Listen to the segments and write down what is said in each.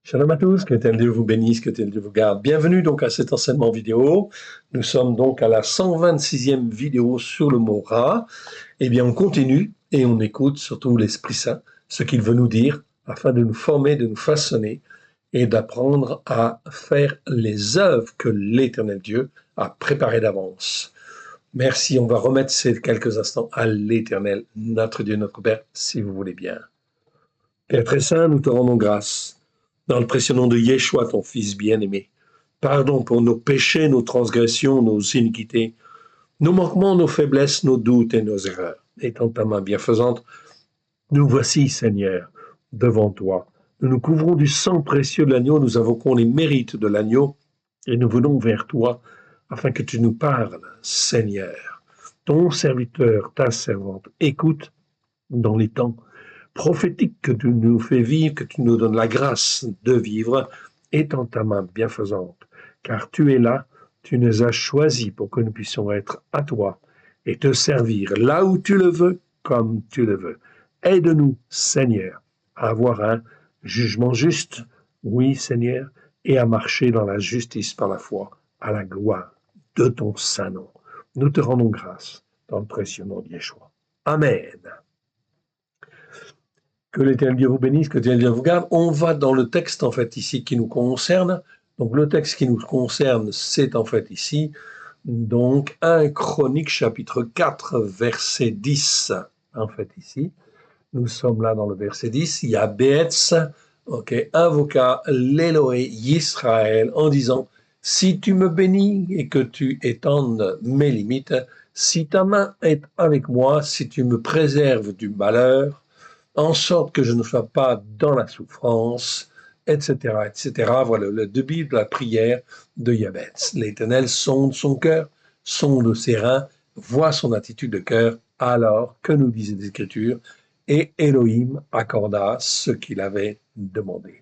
Shalom à tous, que tel Dieu vous bénisse, que tel Dieu vous garde. Bienvenue donc à cet enseignement vidéo. Nous sommes donc à la 126e vidéo sur le mot Ra. Eh bien, on continue et on écoute surtout l'Esprit Saint, ce qu'il veut nous dire, afin de nous former, de nous façonner et d'apprendre à faire les œuvres que l'Éternel Dieu a préparées d'avance. Merci, on va remettre ces quelques instants à l'Éternel, notre Dieu, notre Père, si vous voulez bien. Père très saint, nous te rendons grâce. Dans le précieux nom de Yeshua, ton Fils bien-aimé, pardon pour nos péchés, nos transgressions, nos iniquités, nos manquements, nos faiblesses, nos doutes et nos erreurs. Étant ta main bienfaisante, nous voici, Seigneur, devant toi. Nous nous couvrons du sang précieux de l'agneau, nous invoquons les mérites de l'agneau et nous venons vers toi afin que tu nous parles, Seigneur. Ton serviteur, ta servante, écoute dans les temps prophétique que tu nous fais vivre, que tu nous donnes la grâce de vivre, est en ta main bienfaisante. Car tu es là, tu nous as choisis pour que nous puissions être à toi et te servir là où tu le veux, comme tu le veux. Aide-nous, Seigneur, à avoir un jugement juste, oui, Seigneur, et à marcher dans la justice par la foi, à la gloire de ton saint nom. Nous te rendons grâce dans le précieux nom de Yeshua. Amen. Que l'Éternel Dieu vous bénisse, que l'Éternel Dieu vous garde. On va dans le texte, en fait, ici, qui nous concerne. Donc, le texte qui nous concerne, c'est, en fait, ici, donc, 1 Chronique, chapitre 4, verset 10, en fait, ici. Nous sommes là dans le verset 10. Il y a Béetz, invoqua l'Éloé Yisraël en disant, si tu me bénis et que tu étendes mes limites, si ta main est avec moi, si tu me préserves du malheur, en sorte que je ne sois pas dans la souffrance, etc., etc. Voilà le début de la prière de Yabetz. L'Éternel sonde son cœur, sonde ses reins, voit son attitude de cœur, alors que nous disent les Écritures, et Elohim accorda ce qu'il avait demandé.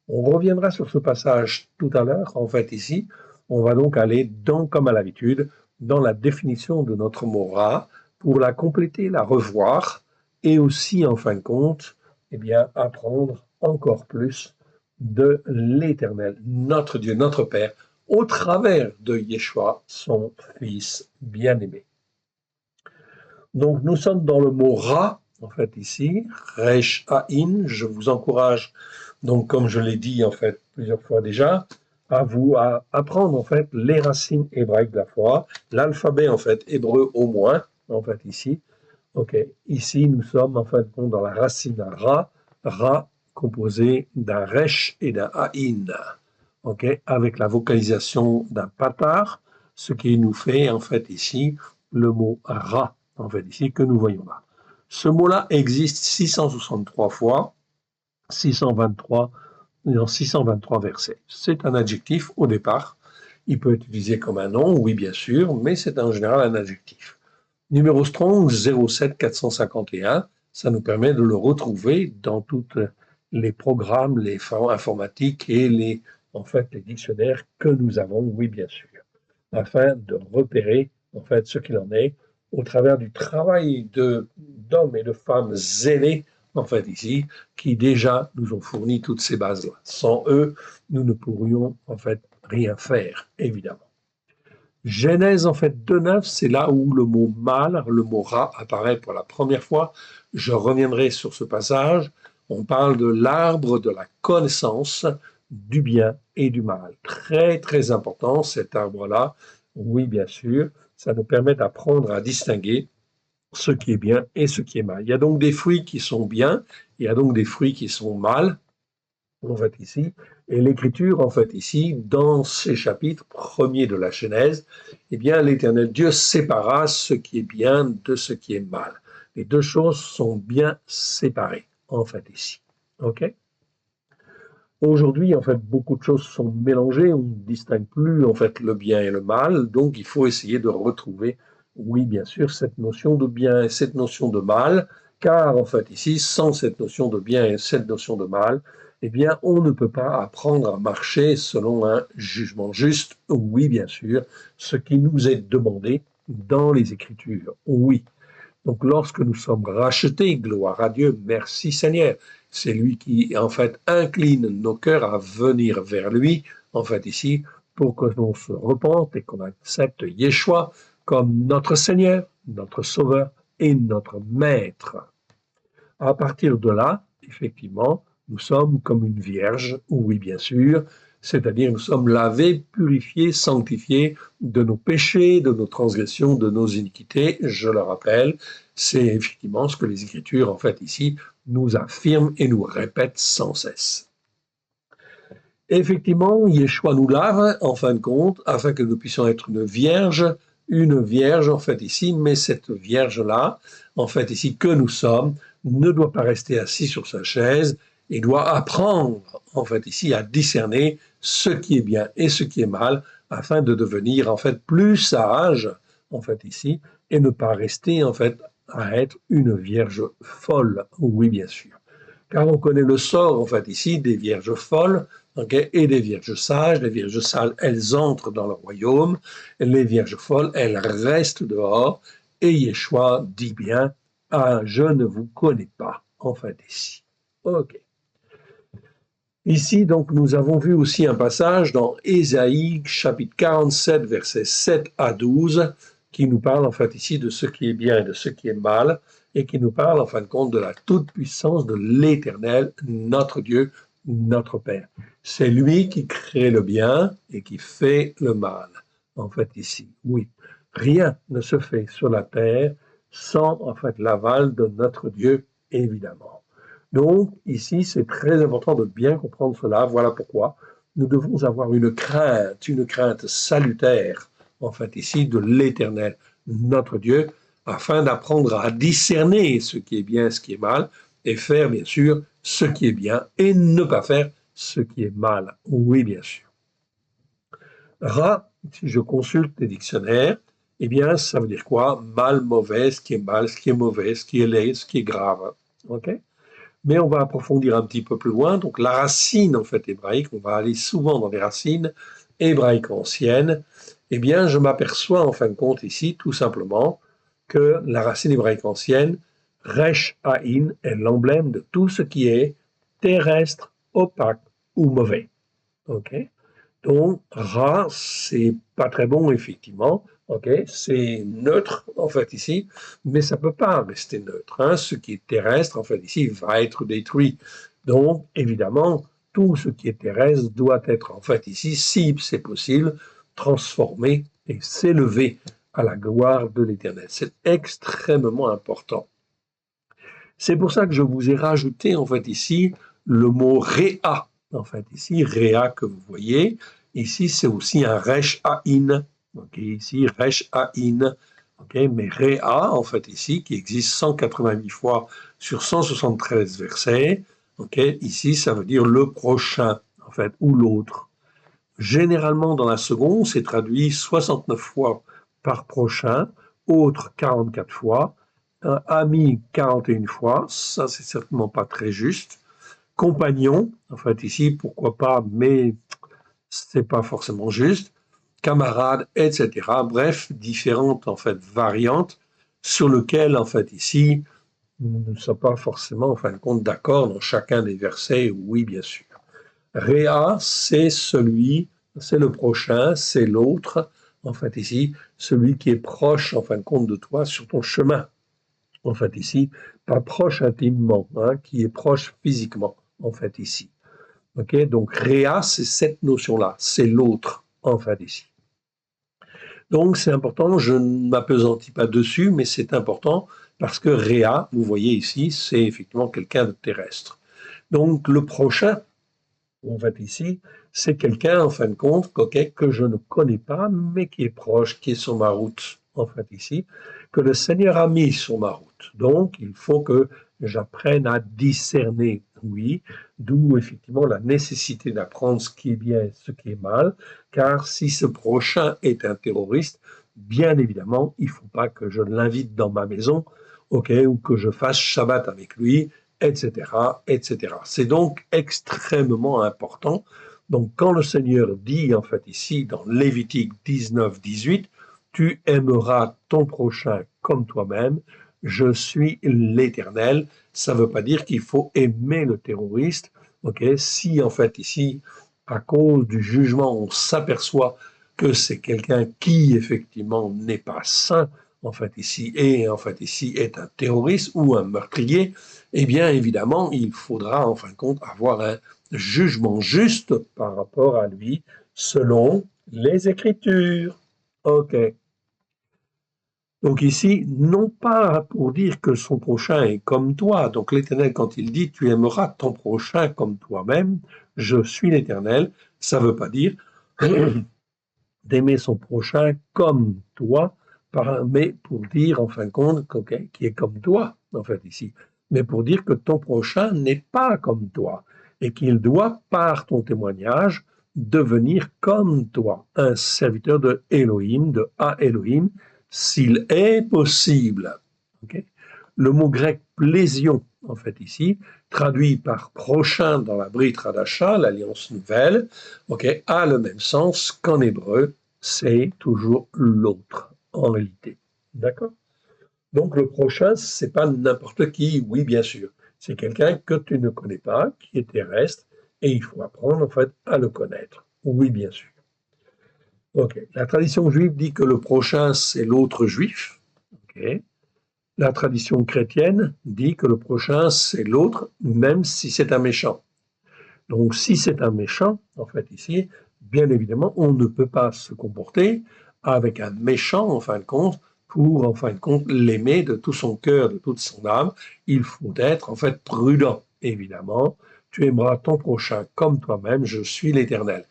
On reviendra sur ce passage tout à l'heure. En fait, ici, on va donc aller, comme à l'habitude, dans la définition de notre mot Ra, pour la compléter, la revoir, et aussi, en fin de compte, eh bien, apprendre encore plus de l'Éternel, notre Dieu, notre Père, au travers de Yeshua, son Fils bien-aimé. Donc, nous sommes dans le mot Ra, en fait, ici, Resh Haïn. Je vous encourage, donc, comme je l'ai dit, en fait, plusieurs fois déjà, à apprendre, en fait, les racines hébraïques de la foi, l'alphabet, en fait, hébreu au moins, en fait, ici. Ici, nous sommes, en fait, dans la racine Ra, Ra composé d'un Resh et d'un Haïn, avec la vocalisation d'un patar, ce qui nous fait, en fait, ici, le mot Ra, en fait, ici, que nous voyons là. Ce mot-là existe 663 fois, 623, dans 623 versets. C'est un adjectif au départ. Il peut être utilisé comme un nom, oui, bien sûr, mais c'est en général un adjectif. Numéro Strong 07451, ça nous permet de le retrouver dans tous les programmes, les informatiques et les dictionnaires que nous avons, oui, bien sûr, afin de repérer, en fait, ce qu'il en est au travers du travail d'hommes et de femmes zélés, en fait, ici, qui déjà nous ont fourni toutes ces bases-là. Sans eux, nous ne pourrions, en fait, rien faire, évidemment. Genèse, en fait, 2.9, c'est là où le mot mal, le mot Ra apparaît pour la première fois. Je reviendrai sur ce passage. On parle de l'arbre de la connaissance du bien et du mal. Très, très important, cet arbre-là. Oui, bien sûr, ça nous permet d'apprendre à distinguer ce qui est bien et ce qui est mal. Il y a donc des fruits qui sont bien, il y a donc des fruits qui sont mal, en fait, ici. Et l'Écriture, en fait, ici, dans ces chapitres premiers de la Genèse, eh bien, l'Éternel Dieu sépara ce qui est bien de ce qui est mal. Les deux choses sont bien séparées, en fait, ici. OK? Aujourd'hui, en fait, beaucoup de choses sont mélangées, on ne distingue plus, en fait, le bien et le mal, donc il faut essayer de retrouver, oui, bien sûr, cette notion de bien et cette notion de mal, car, en fait, ici, sans cette notion de bien et cette notion de mal, eh bien, on ne peut pas apprendre à marcher selon un jugement juste, oui, bien sûr, ce qui nous est demandé dans les Écritures, oui. Donc lorsque nous sommes rachetés, gloire à Dieu, merci Seigneur, c'est lui qui en fait incline nos cœurs à venir vers lui, en fait ici, pour que l'on se repente et qu'on accepte Yeshua comme notre Seigneur, notre Sauveur et notre Maître. À partir de là, effectivement, nous sommes comme une vierge, oui bien sûr, c'est-à-dire nous sommes lavés, purifiés, sanctifiés de nos péchés, de nos transgressions, de nos iniquités. Je le rappelle, c'est effectivement ce que les Écritures, en fait, ici, nous affirment et nous répètent sans cesse. Effectivement, Yeshua nous lave, en fin de compte, afin que nous puissions être une vierge, en fait, ici, mais cette vierge-là, en fait, ici, que nous sommes, ne doit pas rester assis sur sa chaise et doit apprendre, en fait, ici, à discerner ce qui est bien et ce qui est mal, afin de devenir, en fait, plus sage, en fait, ici, et ne pas rester, en fait, à être une vierge folle, oui, bien sûr. Car on connaît le sort, en fait, ici, des vierges folles, okay, et des vierges sages. Les vierges sages, elles entrent dans le royaume. Les vierges folles, elles restent dehors. Et Yeshua dit bien, ah, je ne vous connais pas, en fait, ici. Ok. Ici, donc, nous avons vu aussi un passage dans Ésaïe, chapitre 47, versets 7 à 12, qui nous parle, en fait, ici, de ce qui est bien et de ce qui est mal, et qui nous parle, en fin de compte, de la toute-puissance de l'Éternel, notre Dieu, notre Père. C'est lui qui crée le bien et qui fait le mal, en fait, ici. Oui, rien ne se fait sur la terre sans, en fait, l'aval de notre Dieu, évidemment. Donc, ici, c'est très important de bien comprendre cela. Voilà pourquoi nous devons avoir une crainte salutaire, en fait, ici, de l'Éternel, notre Dieu, afin d'apprendre à discerner ce qui est bien, ce qui est mal, et faire, bien sûr, ce qui est bien, et ne pas faire ce qui est mal. Oui, bien sûr. Ra, si je consulte les dictionnaires, eh bien, ça veut dire quoi? Mal, mauvais, ce qui est mal, ce qui est mauvais, ce qui est laid, ce qui est grave. OK? Mais on va approfondir un petit peu plus loin. Donc la racine en fait hébraïque, on va aller souvent dans les racines hébraïques anciennes. Eh bien, je m'aperçois en fin de compte ici tout simplement que la racine hébraïque ancienne, Resh Haïn, est l'emblème de tout ce qui est terrestre, opaque ou mauvais. Ok. Donc Ra, c'est pas très bon effectivement. Ok, c'est neutre en fait ici, mais ça peut pas rester neutre. Hein. Ce qui est terrestre en fait ici va être détruit. Donc évidemment, tout ce qui est terrestre doit être en fait ici, si c'est possible, transformé et s'élever à la gloire de l'Éternel. C'est extrêmement important. C'est pour ça que je vous ai rajouté en fait ici le mot réa. En fait ici, réa que vous voyez, ici c'est aussi un resh haïn. Ok, ici resh haïn. Ok, mais réa en fait ici qui existe 188 fois sur 173 versets. Ok, ici ça veut dire le prochain en fait ou l'autre. Généralement dans la seconde, c'est traduit 69 fois par prochain, autre 44 fois, ami 41 fois, ça c'est certainement pas très juste. Compagnon, en fait ici, pourquoi pas, mais c'est pas forcément juste. Camarade, etc. Bref, différentes en fait variantes sur lesquelles en fait ici, nous ne sommes pas forcément en fin de compte d'accord dans chacun des versets, oui bien sûr. Réa, c'est celui, c'est le prochain, c'est l'autre, en fait ici, celui qui est proche en fin de compte de toi sur ton chemin. En fait ici, pas proche intimement, hein, qui est proche physiquement, en fait ici. Ok, donc Réa, c'est cette notion-là, c'est l'autre, en fait ici. Donc c'est important, je ne m'apesantis pas dessus, mais c'est important parce que Réa, vous voyez ici, c'est effectivement quelqu'un de terrestre. Donc le prochain, en fait ici, c'est quelqu'un, en fin de compte, okay, que je ne connais pas, mais qui est proche, qui est sur ma route, en fait ici, que le Seigneur a mis sur ma route. Donc, il faut que j'apprenne à discerner, oui, d'où effectivement la nécessité d'apprendre ce qui est bien et ce qui est mal, car si ce prochain est un terroriste, bien évidemment, il ne faut pas que je l'invite dans ma maison, ok, ou que je fasse Shabbat avec lui, etc., etc. C'est donc extrêmement important. Donc, quand le Seigneur dit, en fait, ici, dans Lévitique 19, 18, tu aimeras ton prochain comme toi-même, je suis l'Éternel. Ça ne veut pas dire qu'il faut aimer le terroriste. Si en fait ici, à cause du jugement, on s'aperçoit que c'est quelqu'un qui effectivement n'est pas saint, en fait ici est un terroriste ou un meurtrier, eh bien évidemment il faudra en fin de compte avoir un jugement juste par rapport à lui selon les Écritures. Ok. Donc ici, non pas pour dire que son prochain est comme toi. Donc l'Éternel, quand il dit tu aimeras ton prochain comme toi-même, je suis l'Éternel, ça ne veut pas dire d'aimer son prochain comme toi, mais pour dire en fin de compte qui est comme toi, en fait ici, mais pour dire que ton prochain n'est pas comme toi et qu'il doit, par ton témoignage, devenir comme toi, un serviteur de Elohim, de A Elohim, s'il est possible. Okay. Le mot grec plésion, en fait ici, traduit par prochain dans la Brit Hadasha, l'Alliance nouvelle, a le même sens qu'en hébreu, c'est toujours l'autre, en réalité. D'accord? Donc le prochain, c'est pas n'importe qui, oui, bien sûr. C'est quelqu'un que tu ne connais pas, qui est terrestre, et il faut apprendre, en fait, à le connaître. Oui, bien sûr. Ok. La tradition juive dit que le prochain, c'est l'autre juif. Ok. La tradition chrétienne dit que le prochain, c'est l'autre, même si c'est un méchant. Donc, si c'est un méchant, en fait, ici, bien évidemment, on ne peut pas se comporter avec un méchant, en fin de compte, pour, en fin de compte, l'aimer de tout son cœur, de toute son âme. Il faut être, en fait, prudent, évidemment. Tu aimeras ton prochain comme toi-même, je suis l'Éternel.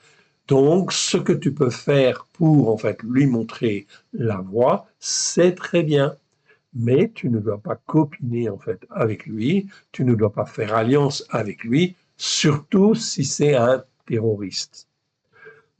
Donc, ce que tu peux faire pour, en fait, lui montrer la voie, c'est très bien. Mais tu ne dois pas copiner, en fait, avec lui. Tu ne dois pas faire alliance avec lui, surtout si c'est un terroriste.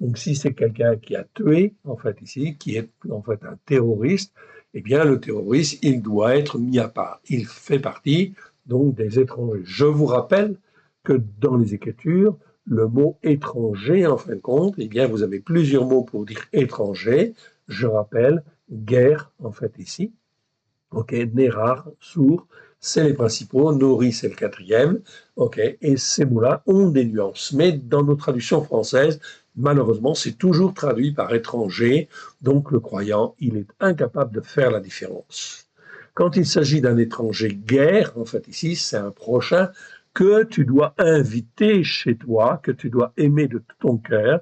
Donc, si c'est quelqu'un qui a tué, en fait, ici, qui est, en fait, un terroriste, eh bien, le terroriste, il doit être mis à part. Il fait partie, donc, des étrangers. Je vous rappelle que dans les Écritures, le mot étranger, en fin de compte, eh bien, vous avez plusieurs mots pour dire étranger. Je rappelle, guerre, en fait, ici. Nérar, sourd, c'est les principaux, Nori, c'est le quatrième, et ces mots-là ont des nuances. Mais dans nos traductions françaises, malheureusement, c'est toujours traduit par étranger, donc le croyant, il est incapable de faire la différence. Quand il s'agit d'un étranger guerre, en fait ici, c'est un prochain que tu dois inviter chez toi, que tu dois aimer de tout ton cœur,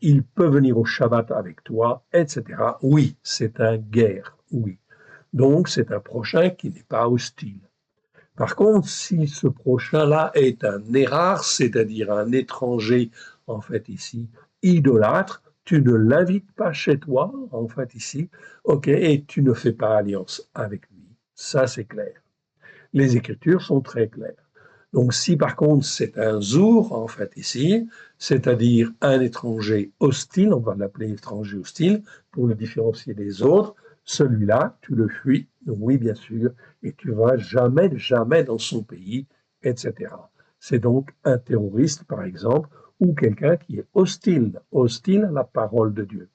il peut venir au Shabbat avec toi, etc. Oui, c'est un guerre, oui. Donc, c'est un prochain qui n'est pas hostile. Par contre, si ce prochain-là est un nérar, c'est-à-dire un étranger, en fait, ici, idolâtre, tu ne l'invites pas chez toi, en fait, ici, et tu ne fais pas alliance avec lui. Ça, c'est clair. Les Écritures sont très claires. Donc, si par contre c'est un zour, en fait, ici, c'est-à-dire un étranger hostile, on va l'appeler étranger hostile pour le différencier des autres, celui-là, tu le fuis, oui, bien sûr, et tu vas jamais, jamais dans son pays, etc. C'est donc un terroriste, par exemple, ou quelqu'un qui est hostile à la parole de Dieu.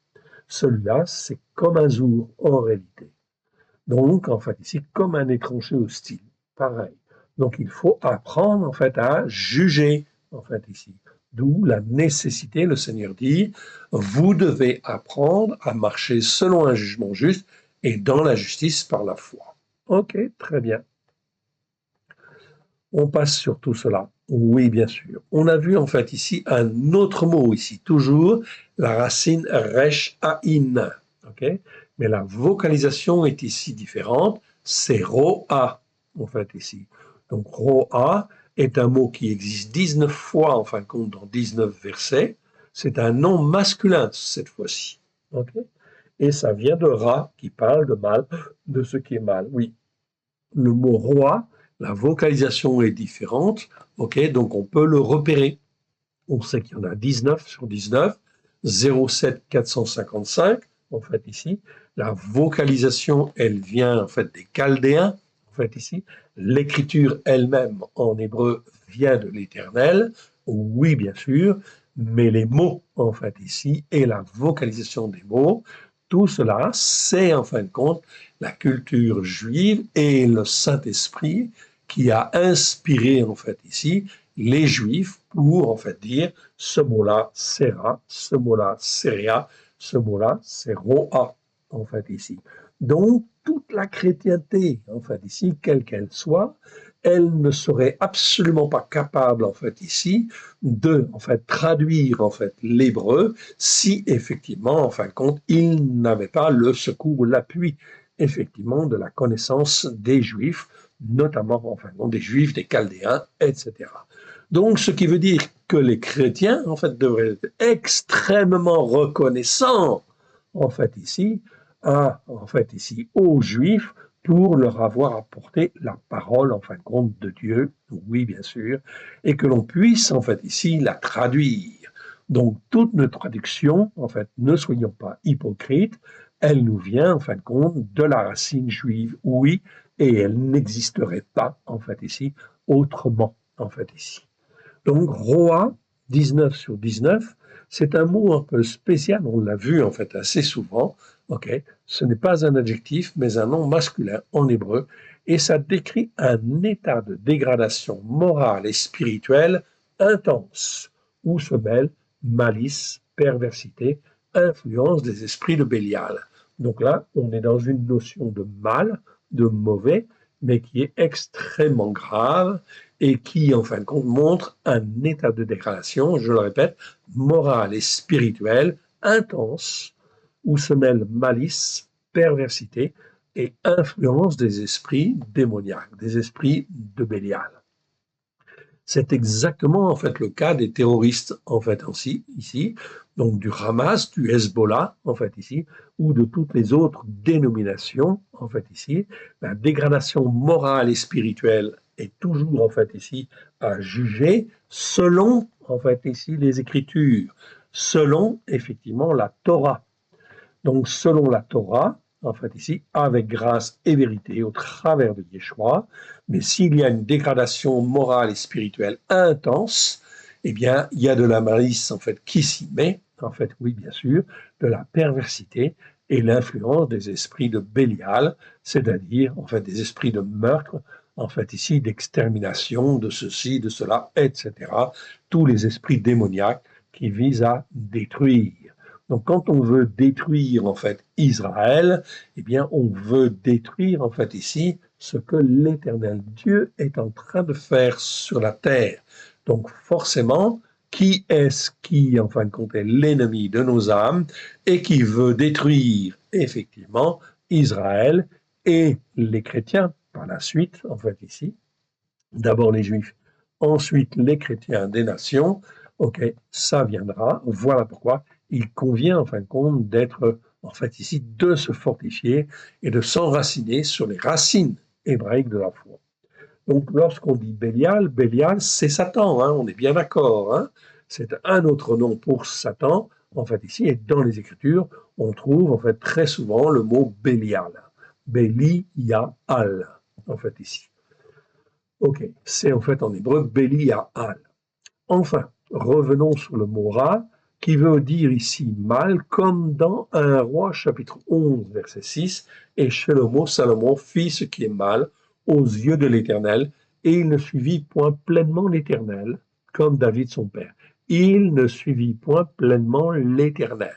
Celui-là, c'est comme un zour en réalité. Donc, en fait, ici, comme un étranger hostile. Pareil. Donc, il faut apprendre, en fait, à juger, en fait, ici. D'où la nécessité, le Seigneur dit, vous devez apprendre à marcher selon un jugement juste et dans la justice par la foi. Ok, très bien. On passe sur tout cela. Oui, bien sûr. On a vu, en fait, ici, un autre mot, ici, toujours, la racine resh aïn. Ok? Mais la vocalisation est ici différente, c'est roa, en fait, ici. Donc, roa est un mot qui existe 19 fois, en fin de compte, dans 19 versets. C'est un nom masculin, cette fois-ci. Okay. Et ça vient de ra, qui parle de mal, de ce qui est mal. Oui. Le mot roi, la vocalisation est différente, donc on peut le repérer. On sait qu'il y en a 19 sur 19, 07 455, en fait, ici. La vocalisation, elle vient, en fait, des Chaldéens, en fait, ici. L'écriture elle-même, en hébreu, vient de l'Éternel, oui, bien sûr, mais les mots, en fait, ici, et la vocalisation des mots, tout cela, c'est en fin de compte la culture juive et le Saint-Esprit qui a inspiré en fait ici les Juifs pour en fait dire ce mot-là c'est Ra, ce mot-là c'est Réa, ce mot-là c'est Roa en fait ici. Donc toute la chrétienté en fait ici, quelle qu'elle soit, elle ne serait absolument pas capable en fait ici de en fait traduire en fait l'hébreu si effectivement en fin de compte il n'avait pas le secours, l'appui effectivement de la connaissance des Juifs, notamment en fin de compte des Juifs, des Chaldéens, etc. Donc ce qui veut dire que les chrétiens en fait devraient être extrêmement reconnaissants en fait ici aux Juifs pour leur avoir apporté la parole, en fin de compte, de Dieu, oui, bien sûr, et que l'on puisse, en fait, ici, la traduire. Donc, toute notre traduction, en fait, ne soyons pas hypocrites, elle nous vient, en fin de compte, de la racine juive, oui, et elle n'existerait pas, en fait, ici, autrement, en fait, ici. Donc, Roa, 19 sur 19, c'est un mot un peu spécial, on l'a vu en fait assez souvent. Ok, ce n'est pas un adjectif, mais un nom masculin en hébreu, et ça décrit un état de dégradation morale et spirituelle intense, où se mêlent malice, perversité, influence des esprits de Bélial. Donc là, on est dans une notion de mal, de mauvais, mais qui est extrêmement grave et qui, en fin de compte, montre un état de dégradation, je le répète, morale et spirituelle intense, où se mêlent malice, perversité et influence des esprits démoniaques, des esprits de Bélial. C'est exactement en fait le cas des terroristes en fait ici, donc du Hamas, du Hezbollah en fait ici, ou de toutes les autres dénominations en fait ici. La dégradation morale et spirituelle est toujours en fait ici à juger selon en fait ici les Écritures, selon effectivement la Torah. Donc, selon la Torah, en fait, ici, avec grâce et vérité au travers de Yeshua, mais s'il y a une dégradation morale et spirituelle intense, eh bien, il y a de la malice, en fait, qui s'y met, en fait, oui, bien sûr, de la perversité et l'influence des esprits de Bélial, c'est-à-dire, en fait, des esprits de meurtre, en fait, ici, d'extermination, de ceci, de cela, etc. Tous les esprits démoniaques qui visent à détruire. Donc, quand on veut détruire, en fait, Israël, eh bien, on veut détruire, en fait, ici, ce que l'Éternel Dieu est en train de faire sur la terre. Donc, forcément, qui est-ce qui, en fin de compte, est l'ennemi de nos âmes et qui veut détruire, effectivement, Israël et les chrétiens par la suite, en fait, ici, d'abord les Juifs, ensuite les chrétiens des nations, ok, ça viendra, voilà pourquoi il convient en fin de compte d'être, en fait ici, de se fortifier et de s'enraciner sur les racines hébraïques de la foi. Donc lorsqu'on dit Bélial, Bélial c'est Satan, hein, on est bien d'accord, hein, c'est un autre nom pour Satan, en fait ici, et dans les Écritures, on trouve en fait très souvent le mot Bélial, Bélial, en fait ici. Ok, c'est en fait en hébreu Bélial. Enfin, revenons sur le mot Ra, qui veut dire ici mal, comme dans un roi chapitre 11, verset 6, et Salomon fit ce qui est mal aux yeux de l'Éternel, et il ne suivit point pleinement l'Éternel, comme David son père. Il ne suivit point pleinement l'Éternel.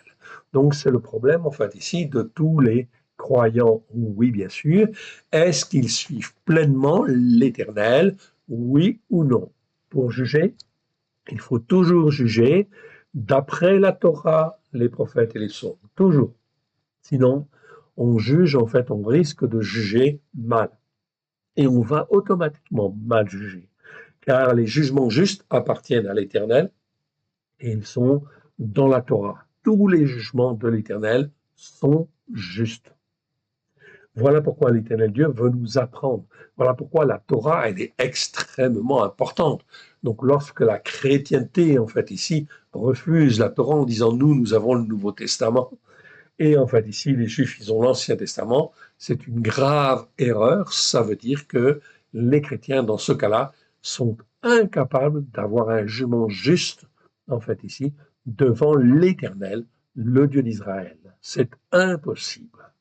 Donc c'est le problème en fait ici de tous les croyants, oui bien sûr. Est-ce qu'ils suivent pleinement l'Éternel, oui ou non? Pour juger, il faut toujours juger d'après la Torah, les prophètes et les psaumes. Toujours. Sinon, on juge, en fait, on risque de juger mal. Et on va automatiquement mal juger. Car les jugements justes appartiennent à l'Éternel et ils sont dans la Torah. Tous les jugements de l'Éternel sont justes. Voilà pourquoi l'Éternel Dieu veut nous apprendre. Voilà pourquoi la Torah, elle est extrêmement importante. Donc, lorsque la chrétienté, en fait, ici, refuse la Torah en disant nous avons le Nouveau Testament, et en fait, ici, les Juifs, ils ont l'Ancien Testament, c'est une grave erreur. Ça veut dire que les chrétiens, dans ce cas-là, sont incapables d'avoir un jugement juste, en fait, ici, devant l'Éternel, le Dieu d'Israël. C'est impossible,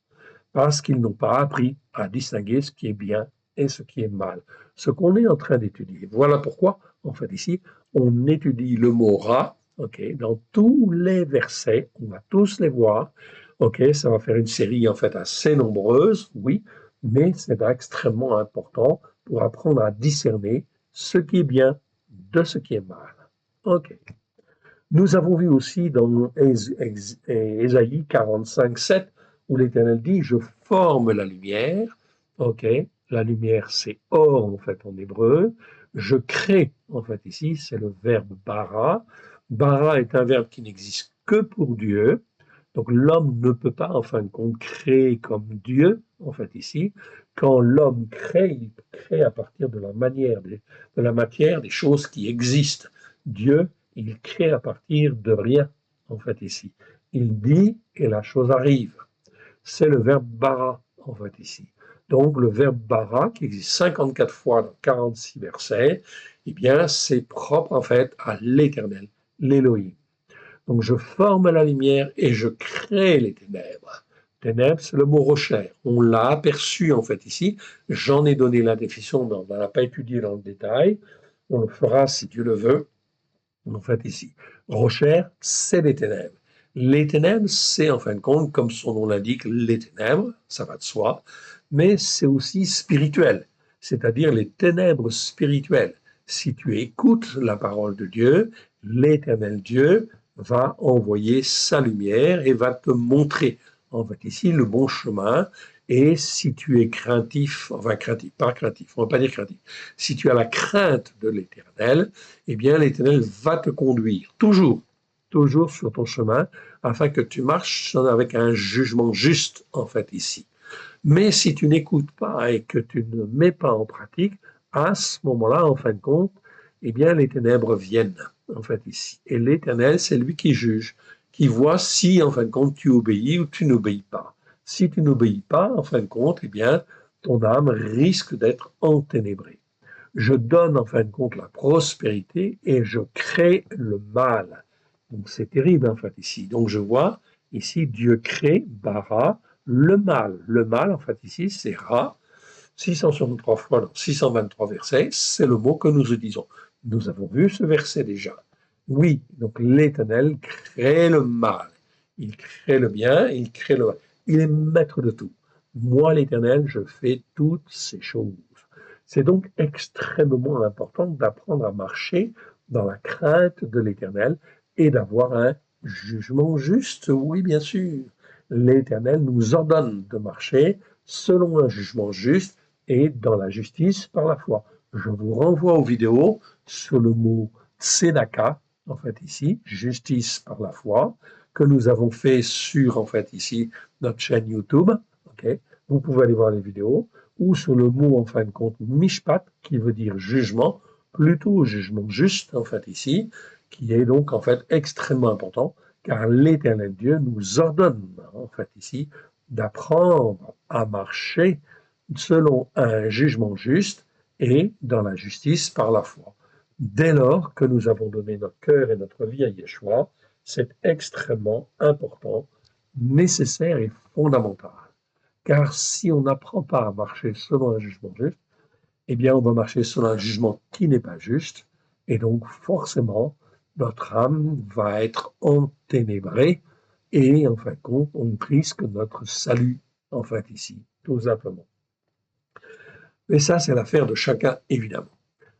parce qu'ils n'ont pas appris à distinguer ce qui est bien et ce qui est mal. Ce qu'on est en train d'étudier. Voilà pourquoi, en fait, ici, on étudie le mot ra, ok, dans tous les versets, on va tous les voir, ok, ça va faire une série, en fait, assez nombreuse, oui, mais c'est extrêmement important pour apprendre à discerner ce qui est bien de ce qui est mal. Ok. Nous avons vu aussi dans Ésaïe 45, 7, où l'Éternel dit, je forme la lumière, ok, la lumière c'est or en fait en hébreu, je crée, en fait ici c'est le verbe bara, bara est un verbe qui n'existe que pour Dieu, donc l'homme ne peut pas en fin de compte créer comme Dieu, en fait ici, quand l'homme crée, il crée à partir de de la matière, des choses qui existent. Dieu, il crée à partir de rien, en fait, ici. Il dit et la chose arrive. C'est le verbe bara, en fait, ici. Donc, le verbe bara, qui existe 54 fois dans 46 versets, eh bien, c'est propre, en fait, à l'Éternel, l'Élohim. Donc, je forme la lumière et je crée les ténèbres. Ténèbres, c'est le mot rocher. On l'a aperçu, en fait, ici. J'en ai donné la définition, on ne l'a pas étudié dans le détail. On le fera, si Dieu le veut, en fait, ici. Rocher, c'est les ténèbres. Les ténèbres, c'est en fin de compte, comme son nom l'indique, les ténèbres, ça va de soi, mais c'est aussi spirituel, c'est-à-dire les ténèbres spirituelles. Si tu écoutes la parole de Dieu, l'Éternel Dieu va envoyer sa lumière et va te montrer, en fait, ici, le bon chemin. Et si tu es craintif, enfin craintif, pas craintif, on ne va pas dire craintif, si tu as la crainte de l'Éternel, eh bien l'Éternel va te conduire toujours, toujours sur ton chemin, afin que tu marches avec un jugement juste, en fait, ici. Mais si tu n'écoutes pas et que tu ne mets pas en pratique, à ce moment-là, en fin de compte, eh bien les ténèbres viennent, en fait, ici. Et l'Éternel, c'est lui qui juge, qui voit si, en fin de compte, tu obéis ou tu n'obéis pas. Si tu n'obéis pas, en fin de compte, eh bien, ton âme risque d'être enténébrée. Je donne en fin de compte la prospérité et je crée le mal. Donc c'est terrible en fait ici. Donc je vois ici Dieu crée, bara, le mal. Le mal en fait ici c'est ra, 663 fois dans 623 versets, c'est le mot que nous utilisons. Nous avons vu ce verset déjà. Oui, donc l'Éternel crée le mal. Il crée le bien, il crée le mal. Il est maître de tout. Moi, l'Éternel, je fais toutes ces choses. C'est donc extrêmement important d'apprendre à marcher dans la crainte de l'Éternel et d'avoir un jugement juste. Oui, bien sûr. L'Éternel nous ordonne de marcher selon un jugement juste et dans la justice par la foi. Je vous renvoie aux vidéos sur le mot tzedaka, en fait ici, justice par la foi, que nous avons fait sur, en fait ici, notre chaîne YouTube. Okay. Vous pouvez aller voir les vidéos, ou sur le mot, en fin de compte, mishpat, qui veut dire jugement, plutôt jugement juste, en fait ici, qui est donc, en fait, extrêmement important, car l'Éternel Dieu nous ordonne, en fait ici, d'apprendre à marcher selon un jugement juste et dans la justice par la foi. Dès lors que nous avons donné notre cœur et notre vie à Yeshua, c'est extrêmement important, nécessaire et fondamental. Car si on n'apprend pas à marcher selon un jugement juste, eh bien on va marcher selon un jugement qui n'est pas juste, et donc forcément notre âme va être enténébrée, et en fin de compte, on risque notre salut, en fait ici, tout simplement. Mais ça, c'est l'affaire de chacun, évidemment.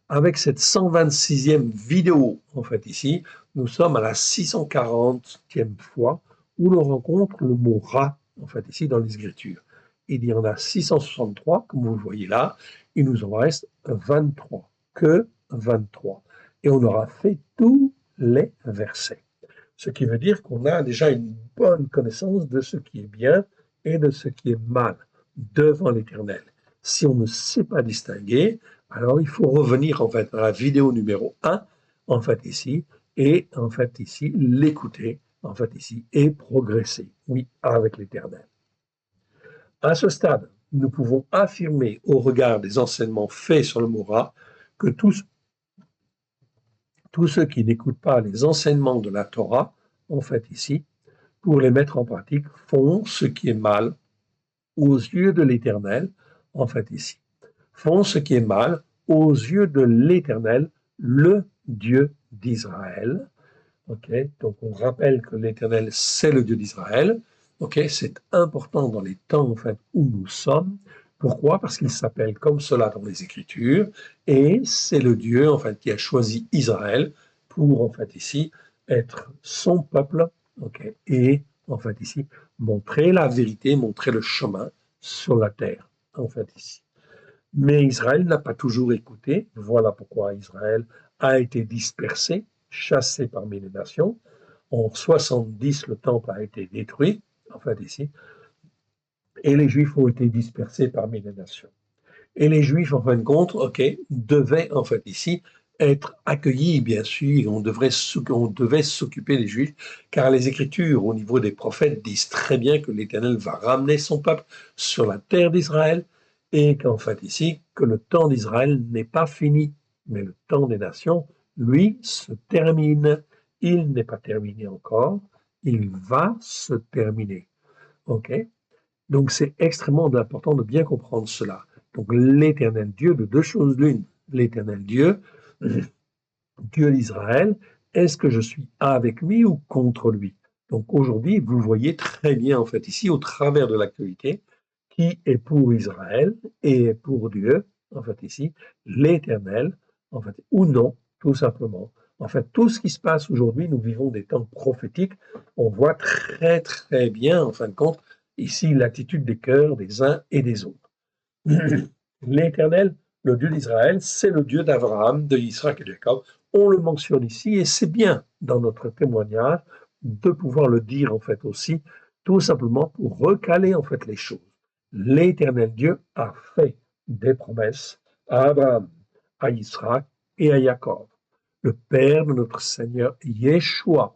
Avec cette 126e vidéo, en fait, ici, nous sommes à la 640e fois où l'on rencontre le mot rat, en fait, ici, dans les Écritures. Il y en a 663, comme vous le voyez là, il nous en reste 23, que 23. Et on aura fait tous les versets. Ce qui veut dire qu'on a déjà une bonne connaissance de ce qui est bien et de ce qui est mal devant l'Éternel. Si on ne sait pas distinguer, alors il faut revenir en fait à la vidéo numéro 1, en fait ici, et en fait ici, l'écouter, en fait ici, et progresser, oui, avec l'Éternel. À ce stade, nous pouvons affirmer au regard des enseignements faits sur le Mora que tous ceux qui n'écoutent pas les enseignements de la Torah, en fait ici, pour les mettre en pratique, font ce qui est mal aux yeux de l'Éternel, en fait ici. Font ce qui est mal aux yeux de l'Éternel, le Dieu d'Israël. Okay, donc on rappelle que l'Éternel, c'est le Dieu d'Israël. Okay, c'est important dans les temps en fait, où nous sommes. Pourquoi? Parce qu'il s'appelle comme cela dans les Écritures, et c'est le Dieu en fait, qui a choisi Israël pour en fait ici être son peuple, okay, et en fait ici montrer la vérité, montrer le chemin sur la terre, en fait ici. Mais Israël n'a pas toujours écouté. Voilà pourquoi Israël a été dispersé, chassé parmi les nations. En 70, le temple a été détruit, en fait ici, et les Juifs ont été dispersés parmi les nations. Et les Juifs, en fin de compte, devaient, en fait ici, être accueillis, bien sûr. On devait s'occuper des Juifs, car les Écritures, au niveau des prophètes, disent très bien que l'Éternel va ramener son peuple sur la terre d'Israël, et qu'en fait ici, que le temps d'Israël n'est pas fini, mais le temps des nations, lui, se termine. Il n'est pas terminé encore, il va se terminer. OK? Donc c'est extrêmement important de bien comprendre cela. Donc l'Éternel Dieu, de deux choses l'une, l'Éternel Dieu, Dieu d'Israël, est-ce que je suis avec lui ou contre lui? Donc aujourd'hui, vous voyez très bien en fait ici, au travers de l'actualité, qui est pour Israël et pour Dieu, en fait ici, l'Éternel, en fait, ou non, tout simplement. En fait, tout ce qui se passe aujourd'hui, nous vivons des temps prophétiques, on voit très très bien, en fin de compte, ici l'attitude des cœurs des uns et des autres. L'Éternel, le Dieu d'Israël, c'est le Dieu d'Abraham, de Isaac et de Jacob. On le mentionne ici et c'est bien dans notre témoignage de pouvoir le dire en fait aussi, tout simplement pour recaler en fait les choses. L'Éternel Dieu a fait des promesses à Abraham, à Isaac et à Jacob, le Père de notre Seigneur Yeshua.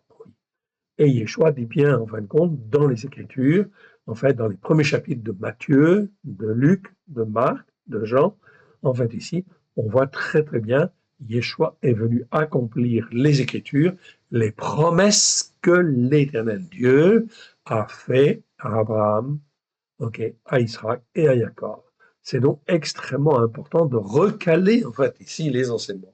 Et Yeshua dit bien, en fin de compte, dans les Écritures, en fait, dans les premiers chapitres de Matthieu, de Luc, de Marc, de Jean, en fait, ici, on voit très très bien, Yeshua est venu accomplir les Écritures, les promesses que l'Éternel Dieu a fait à Abraham, à Isaac et à Jacob. C'est donc extrêmement important de recaler, en fait, ici, les enseignements.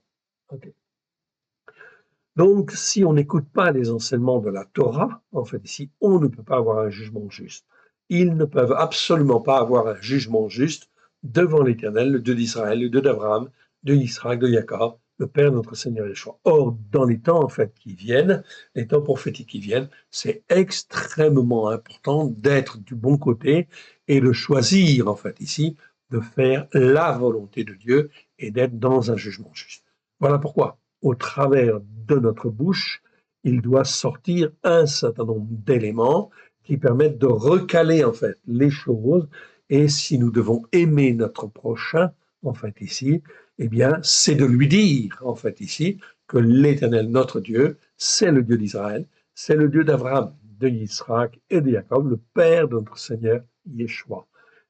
Donc, si on n'écoute pas les enseignements de la Torah, en fait, ici, on ne peut pas avoir un jugement juste. Ils ne peuvent absolument pas avoir un jugement juste devant l'Éternel, le Dieu d'Israël, le Dieu d'Abraham, de Israël, de Jacob, le Père de notre Seigneur Yeshua. Or, dans les temps, en fait, qui viennent, les temps prophétiques qui viennent, c'est extrêmement important d'être du bon côté et de choisir, en fait, ici, de faire la volonté de Dieu et d'être dans un jugement juste. Voilà pourquoi, au travers de notre bouche, il doit sortir un certain nombre d'éléments qui permettent de recaler en fait les choses. Et si nous devons aimer notre prochain, en fait ici, eh bien, c'est de lui dire, en fait ici, que l'Éternel, notre Dieu, c'est le Dieu d'Israël, c'est le Dieu d'Abraham, de Isaac et de Jacob, le Père de notre Seigneur Yeshua.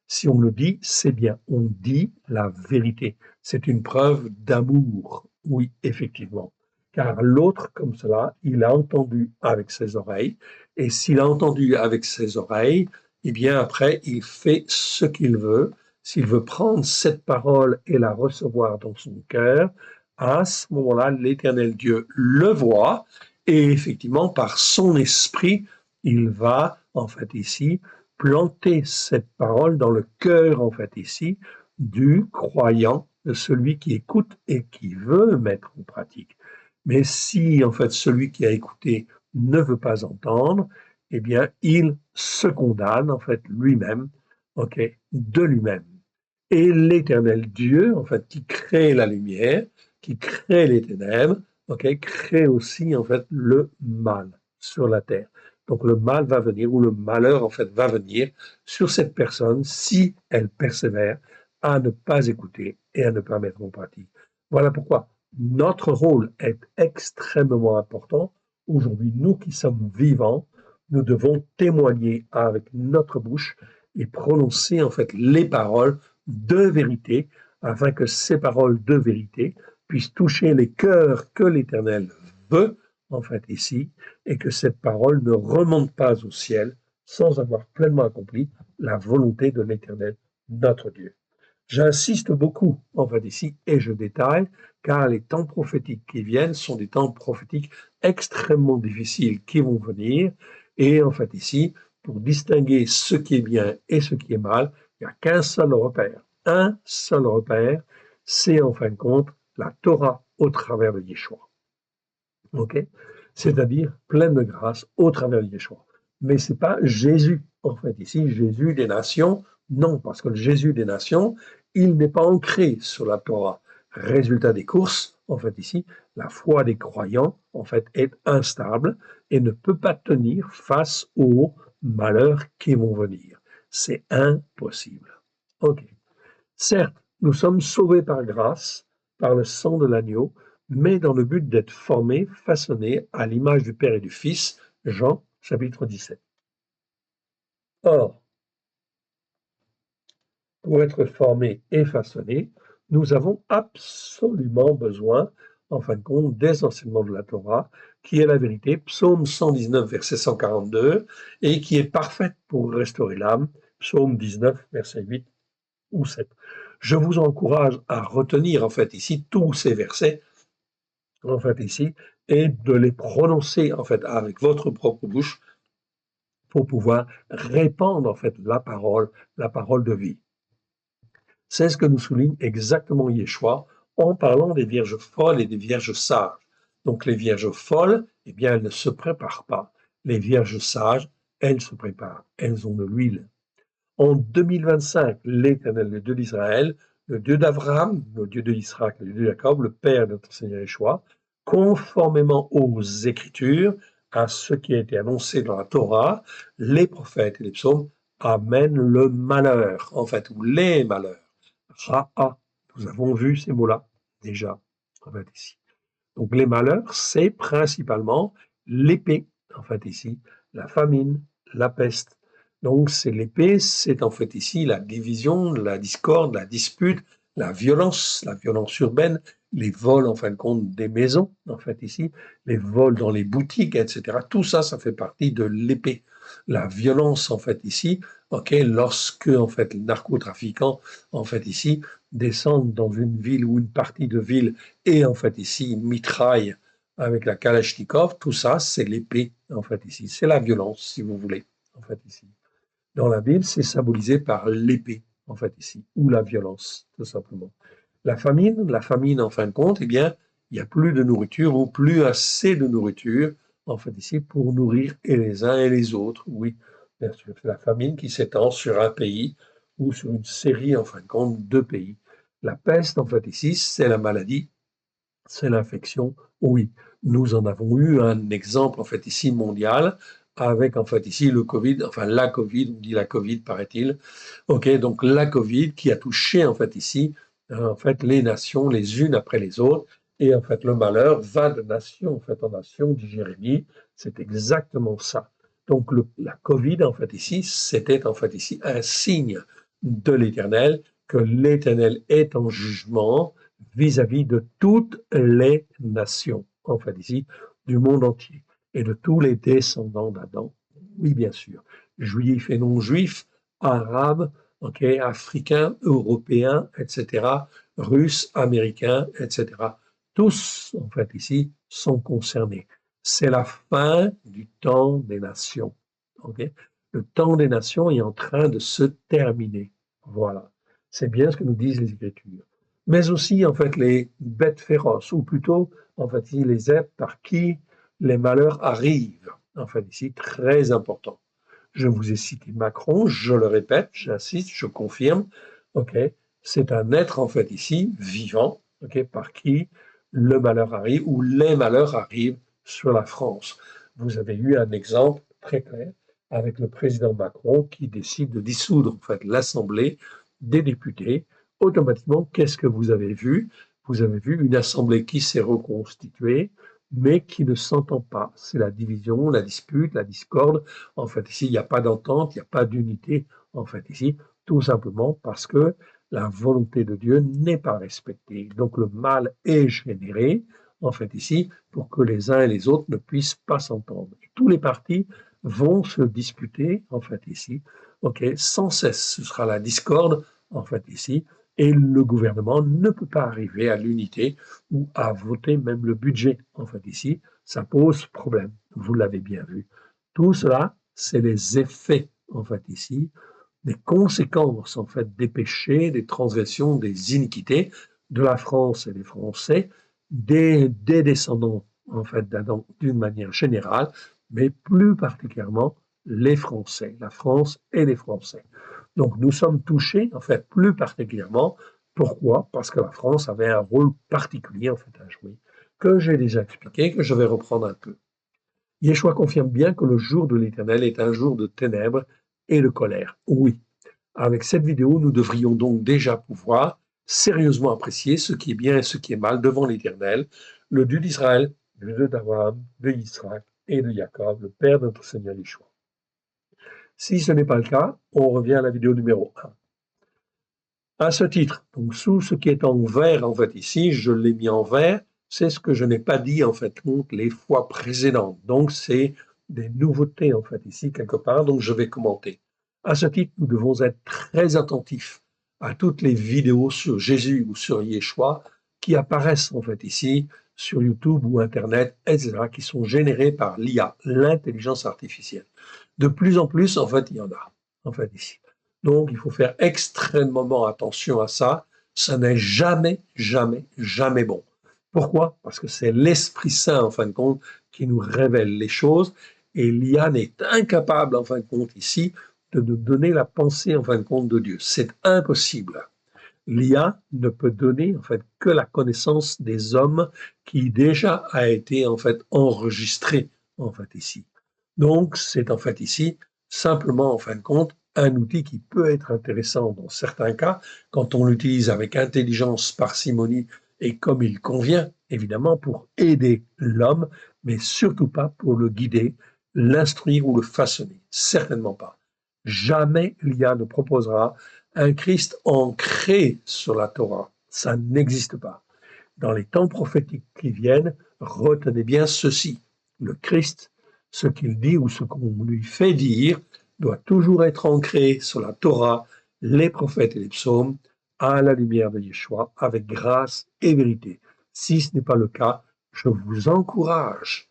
Si on le dit, c'est bien, on dit la vérité. C'est une preuve d'amour, oui, effectivement. Car l'autre, comme cela, il a entendu avec ses oreilles, et s'il a entendu avec ses oreilles, eh bien après, il fait ce qu'il veut. S'il veut prendre cette parole et la recevoir dans son cœur, à ce moment-là, l'Éternel Dieu le voit, et effectivement, par son esprit, il va, en fait, ici, planter cette parole dans le cœur, en fait, ici, du croyant, de celui qui écoute et qui veut mettre en pratique. Mais si, en fait, celui qui a écouté ne veut pas entendre, eh bien, il se condamne, en fait, lui-même, de lui-même. Et l'Éternel Dieu, en fait, qui crée la lumière, qui crée les ténèbres, crée aussi, en fait, le mal sur la terre. Donc, le mal va venir, ou le malheur, en fait, va venir sur cette personne si elle persévère à ne pas écouter et à ne pas mettre en pratique. Voilà pourquoi notre rôle est extrêmement important. Aujourd'hui, nous qui sommes vivants, nous devons témoigner avec notre bouche et prononcer en fait les paroles de vérité afin que ces paroles de vérité puissent toucher les cœurs que l'Éternel veut en fait, ici, et que cette parole ne remonte pas au ciel sans avoir pleinement accompli la volonté de l'Éternel, notre Dieu. J'insiste beaucoup, en fait, ici, et je détaille, car les temps prophétiques qui viennent sont des temps prophétiques extrêmement difficiles qui vont venir, et en fait, ici, pour distinguer ce qui est bien et ce qui est mal, il n'y a qu'un seul repère. Un seul repère, c'est en fin de compte la Torah au travers de Yeshua. Ok, c'est-à-dire pleine de grâce au travers de Yeshua. Mais c'est pas Jésus, en fait, ici, Jésus des nations, non, parce que le Jésus des nations, il n'est pas ancré sur la Torah. Résultat des courses, en fait, ici, la foi des croyants, en fait, est instable et ne peut pas tenir face aux malheurs qui vont venir. C'est impossible. Ok. Certes, nous sommes sauvés par grâce, par le sang de l'agneau, mais dans le but d'être formés, façonnés à l'image du Père et du Fils. Jean, chapitre 17. Or, pour être formés et façonnés, nous avons absolument besoin, en fin de compte, des enseignements de la Torah, qui est la vérité, psaume 119, verset 142, et qui est parfaite pour restaurer l'âme, psaume 19, verset 8 ou 7. Je vous encourage à retenir, en fait, ici, tous ces versets, en fait, ici, et de les prononcer, en fait, avec votre propre bouche, pour pouvoir répandre, en fait, la parole de vie. C'est ce que nous souligne exactement Yeshua en parlant des vierges folles et des vierges sages. Donc, les vierges folles, eh bien, elles ne se préparent pas. Les vierges sages, elles se préparent. Elles ont de l'huile. En 2025, l'Éternel, le Dieu d'Israël, le Dieu d'Abraham, le Dieu d'Isaac, le Dieu de Jacob, le Père de notre Seigneur Yeshua, conformément aux Écritures, à ce qui a été annoncé dans la Torah, les prophètes et les psaumes amènent le malheur, en fait, ou les malheurs. Ra'a, nous avons vu ces mots-là déjà, en fait, ici. Donc les malheurs, c'est principalement l'épée, en fait, ici, la famine, la peste. Donc c'est l'épée, c'est en fait ici la division, la discorde, la dispute, la violence urbaine, les vols en fin de compte des maisons, en fait ici, les vols dans les boutiques, etc. Tout ça, ça fait partie de l'épée. La violence en fait ici, ok, lorsque en fait les narcotrafiquants en fait ici descendent dans une ville ou une partie de ville et en fait ici mitraillent avec la Kalachnikov, tout ça c'est l'épée en fait ici, c'est la violence si vous voulez en fait ici. Dans la Bible, c'est symbolisé par l'épée, en fait, ici, ou la violence, tout simplement. La famine, en fin de compte, eh bien, il n'y a plus de nourriture ou plus assez de nourriture, en fait, ici, pour nourrir et les uns et les autres. Oui, bien sûr, c'est la famine qui s'étend sur un pays ou sur une série, en fin de compte, de pays. La peste, en fait, ici, c'est la maladie, c'est l'infection. Oui, nous en avons eu un exemple, en fait, ici, mondial, avec, en fait, ici, le Covid, enfin, la Covid, on dit la Covid, paraît-il. OK, donc la Covid qui a touché, en fait, ici, en fait, les nations, les unes après les autres. Et, en fait, le malheur va de nation, en fait, en nation, dit Jérémie. C'est exactement ça. Donc, la Covid, en fait, ici, c'était, en fait, ici, un signe de l'Éternel, que l'Éternel est en jugement, vis-à-vis de toutes les nations, en fait ici, du monde entier, et de tous les descendants d'Adam. Oui, bien sûr, juifs et non-juifs, arabes, okay, africains, européens, etc., russes, américains, etc. Tous, en fait, ici, sont concernés. C'est la fin du temps des nations. Okay? Le temps des nations est en train de se terminer. Voilà. C'est bien ce que nous disent les Écritures. Mais aussi, en fait, les bêtes féroces, ou plutôt, en fait, les êtres par qui les malheurs arrivent. En fait, ici, très important. Je vous ai cité Macron, je le répète, j'insiste, je confirme, ok, c'est un être, en fait, ici, vivant, ok, par qui le malheur arrive, ou les malheurs arrivent sur la France. Vous avez eu un exemple très clair avec le président Macron qui décide de dissoudre, en fait, l'Assemblée des députés. Automatiquement, qu'est-ce que vous avez vu? Vous avez vu une assemblée qui s'est reconstituée, mais qui ne s'entend pas. C'est la division, la dispute, la discorde. En fait, ici, il n'y a pas d'entente, il n'y a pas d'unité. En fait, ici, tout simplement parce que la volonté de Dieu n'est pas respectée. Donc, le mal est généré, en fait, ici, pour que les uns et les autres ne puissent pas s'entendre. Tous les partis vont se disputer, en fait, ici, ok, sans cesse. Ce sera la discorde, en fait, ici, et le gouvernement ne peut pas arriver à l'unité ou à voter même le budget, en fait, ici. Ça pose problème, vous l'avez bien vu. Tout cela, c'est les effets, en fait, ici, des conséquences, en fait, des péchés, des transgressions, des iniquités de la France et des Français, des descendants, en fait, d'Adam d'une manière générale, mais plus particulièrement les Français, la France et les Français. Donc nous sommes touchés, en fait, plus particulièrement. Pourquoi? Parce que la France avait un rôle particulier, en fait, à jouer, que j'ai déjà expliqué, que je vais reprendre un peu. Yeshua confirme bien que le jour de l'Éternel est un jour de ténèbres et de colère. Oui, avec cette vidéo, nous devrions donc déjà pouvoir sérieusement apprécier ce qui est bien et ce qui est mal devant l'Éternel, le Dieu d'Israël, le Dieu d'Abraham, de Israël et de Jacob, le Père de notre Seigneur Yeshua. Si ce n'est pas le cas, on revient à la vidéo numéro 1. À ce titre, donc sous ce qui est en vert, en fait ici, je l'ai mis en vert, c'est ce que je n'ai pas dit en fait les fois précédentes. Donc c'est des nouveautés en fait ici quelque part, donc je vais commenter. À ce titre, nous devons être très attentifs à toutes les vidéos sur Jésus ou sur Yeshua qui apparaissent en fait ici sur YouTube ou Internet, etc., qui sont générées par l'IA, l'intelligence artificielle. De plus en plus, en fait, il y en a, en fait, ici. Donc, il faut faire extrêmement attention à ça. Ça n'est jamais, jamais, jamais bon. Pourquoi? Parce que c'est l'Esprit Saint, en fin de compte, qui nous révèle les choses. Et l'IA n'est incapable, en fin de compte, ici, de nous donner la pensée, en fin de compte, de Dieu. C'est impossible. L'IA ne peut donner, en fait, que la connaissance des hommes qui déjà a été, en fait, enregistrée, en fait, ici. Donc, c'est, en fait, ici, simplement, en fin de compte, un outil qui peut être intéressant dans certains cas, quand on l'utilise avec intelligence, parcimonie et comme il convient, évidemment, pour aider l'homme, mais surtout pas pour le guider, l'instruire ou le façonner. Certainement pas. Jamais l'IA ne proposera un Christ ancré sur la Torah. Ça n'existe pas. Dans les temps prophétiques qui viennent, retenez bien ceci. Le Christ, ce qu'il dit ou ce qu'on lui fait dire, doit toujours être ancré sur la Torah, les prophètes et les psaumes, à la lumière de Yeshua, avec grâce et vérité. Si ce n'est pas le cas, je vous encourage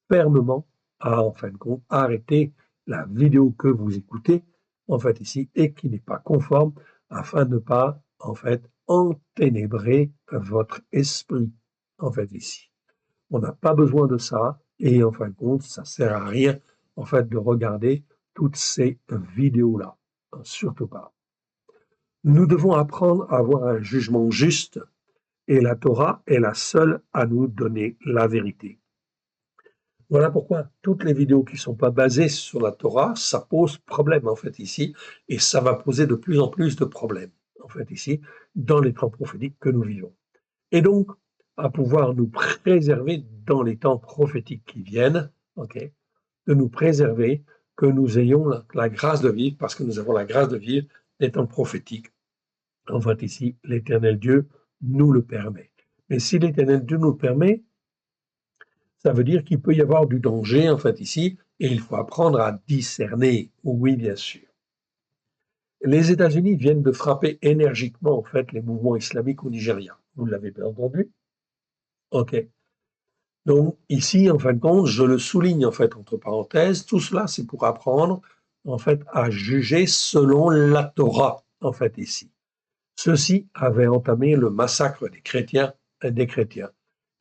fermement à, en fin de compte, arrêter la vidéo que vous écoutez, en fait, ici, et qui n'est pas conforme, afin de ne pas, en fait, enténébrer votre esprit, en fait, ici. On n'a pas besoin de ça, et en fin de compte, ça sert à rien, en fait, de regarder toutes ces vidéos-là. Surtout pas. Nous devons apprendre à avoir un jugement juste, et la Torah est la seule à nous donner la vérité. Voilà pourquoi toutes les vidéos qui ne sont pas basées sur la Torah, ça pose problème en fait ici, et ça va poser de plus en plus de problèmes en fait ici, dans les temps prophétiques que nous vivons. Et donc, à pouvoir nous préserver dans les temps prophétiques qui viennent, ok, de nous préserver, que nous ayons la grâce de vivre, parce que nous avons la grâce de vivre des temps prophétiques. En fait ici, l'Éternel Dieu nous le permet. Mais si l'Éternel Dieu nous le permet, ça veut dire qu'il peut y avoir du danger, en fait, ici, et il faut apprendre à discerner. Oui, bien sûr. Les États-Unis viennent de frapper énergiquement, en fait, les mouvements islamiques au Nigeria. Vous l'avez bien entendu? OK. Donc, ici, en fin de compte, je le souligne, en fait, entre parenthèses, tout cela, c'est pour apprendre, en fait, à juger selon la Torah, en fait, ici. Ceux-ci avaient entamé le massacre des chrétiens et des chrétiens.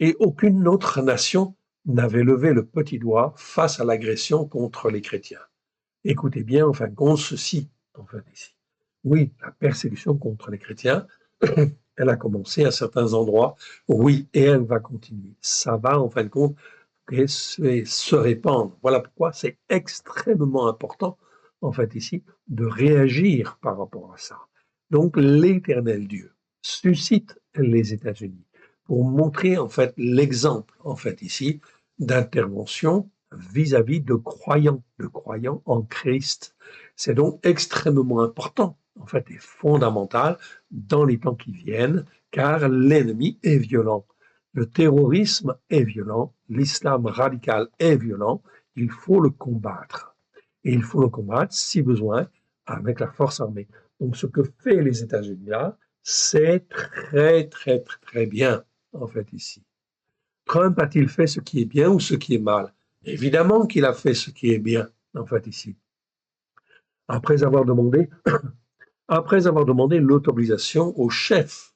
Et aucune autre nation n'avait levé le petit doigt face à l'agression contre les chrétiens. Écoutez bien, en fin de compte, ceci, en fait, ici. Oui, la persécution contre les chrétiens, elle a commencé à certains endroits, oui, et elle va continuer. Ça va, en fin de compte, se répandre. Voilà pourquoi c'est extrêmement important, en fait, ici, de réagir par rapport à ça. Donc, l'Éternel Dieu suscite les États-Unis pour montrer, en fait, l'exemple, en fait, ici, d'intervention vis-à-vis de croyants en Christ. C'est donc extrêmement important, en fait, et fondamental dans les temps qui viennent, car l'ennemi est violent. Le terrorisme est violent, l'islam radical est violent, il faut le combattre. Et il faut le combattre, si besoin, avec la force armée. Donc ce que fait les États-Unis là, c'est très bien, en fait, ici. Trump a-t-il fait ce qui est bien ou ce qui est mal? Évidemment qu'il a fait ce qui est bien, en fait, ici. Après avoir demandé, après avoir demandé l'autorisation au chef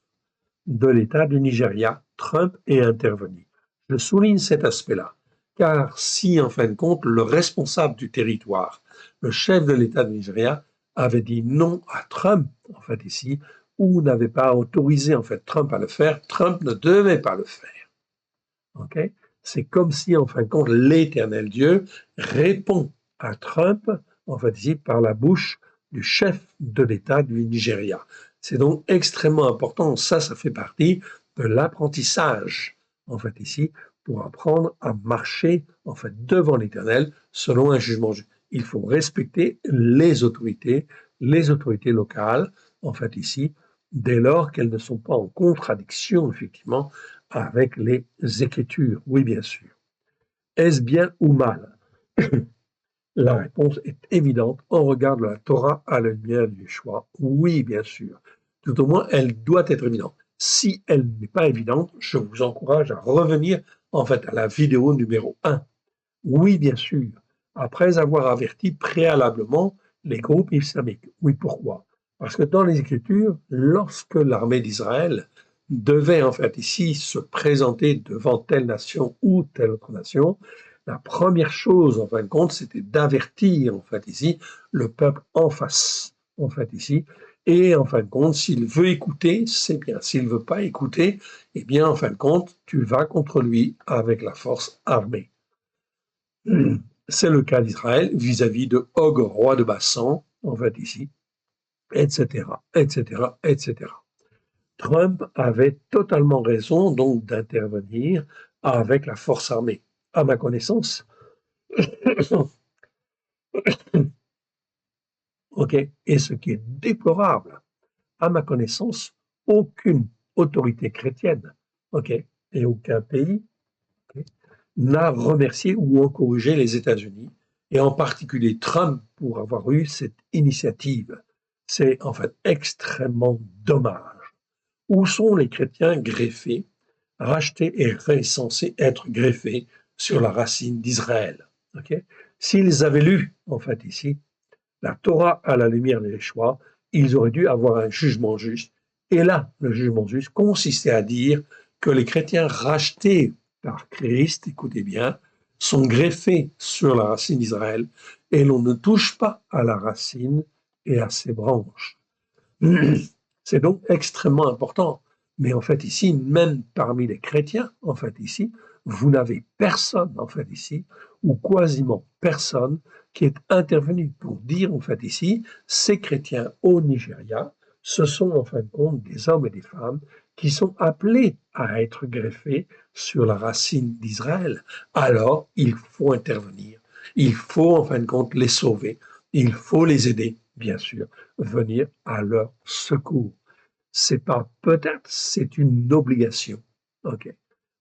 de l'État du Nigeria, Trump est intervenu. Je souligne cet aspect-là, car si, en fin de compte, le responsable du territoire, le chef de l'État du Nigeria, avait dit non à Trump, en fait, ici, ou n'avait pas autorisé, en fait, Trump à le faire, Trump ne devait pas le faire. Okay? C'est comme si, en fin de compte, l'Éternel Dieu répond à Trump, en fait, ici, par la bouche du chef de l'État du Nigeria. C'est donc extrêmement important. Ça fait partie de l'apprentissage, en fait, ici, pour apprendre à marcher, en fait, devant l'Éternel, selon un jugement juste. Il faut respecter les autorités locales, en fait, ici, dès lors qu'elles ne sont pas en contradiction, effectivement, avec les Écritures. Oui, bien sûr. Est-ce bien ou mal? La réponse est évidente. On regarde la Torah à la lumière du choix. Oui, bien sûr. Tout au moins, elle doit être évidente. Si elle n'est pas évidente, je vous encourage à revenir en fait à la vidéo numéro 1. Oui, bien sûr. Après avoir averti préalablement les groupes islamiques. Oui, pourquoi? Parce que dans les Écritures, lorsque l'armée d'Israël devait en fait ici se présenter devant telle nation ou telle autre nation, la première chose en fin de compte, c'était d'avertir en fait ici le peuple en face, en fait ici, et en fin de compte, s'il veut écouter, c'est bien. S'il veut pas écouter, eh bien en fin de compte, tu vas contre lui avec la force armée. C'est le cas d'Israël vis-à-vis de Og, roi de Bassan, en fait ici, etc., etc., etc. Trump avait totalement raison donc d'intervenir avec la force armée. À ma connaissance, ok, et ce qui est déplorable, à ma connaissance, aucune autorité chrétienne, ok, et aucun pays ok, n'a remercié ou encouragé les États-Unis, et en particulier Trump, pour avoir eu cette initiative. C'est en fait extrêmement dommage. Où sont les chrétiens greffés, rachetés et censés être greffés sur la racine d'Israël? Okay? S'ils avaient lu, en fait, ici, la Torah à la lumière des choix, ils auraient dû avoir un jugement juste. Et là, le jugement juste consistait à dire que les chrétiens rachetés par Christ, écoutez bien, sont greffés sur la racine d'Israël et l'on ne touche pas à la racine et à ses branches. C'est donc extrêmement important. Mais en fait, ici, même parmi les chrétiens, en fait, ici, vous n'avez personne, en fait, ici, ou quasiment personne, qui est intervenu pour dire, en fait, ici, ces chrétiens au Nigeria, ce sont, en fin de compte, des hommes et des femmes qui sont appelés à être greffés sur la racine d'Israël. Alors, il faut intervenir. Il faut, en fin de compte, les sauver. Il faut les aider, bien sûr, venir à leur secours. C'est pas peut-être, c'est une obligation. Ok.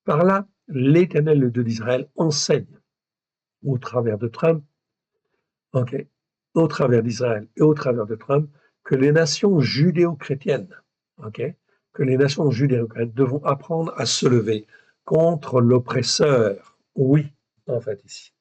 Par là, l'Éternel, le Dieu d'Israël, enseigne au travers de Trump, ok, au travers d'Israël et au travers de Trump, que les nations judéo-chrétiennes, ok, que les nations judéo-chrétiennes devront apprendre à se lever contre l'oppresseur. Oui, en fait, ici.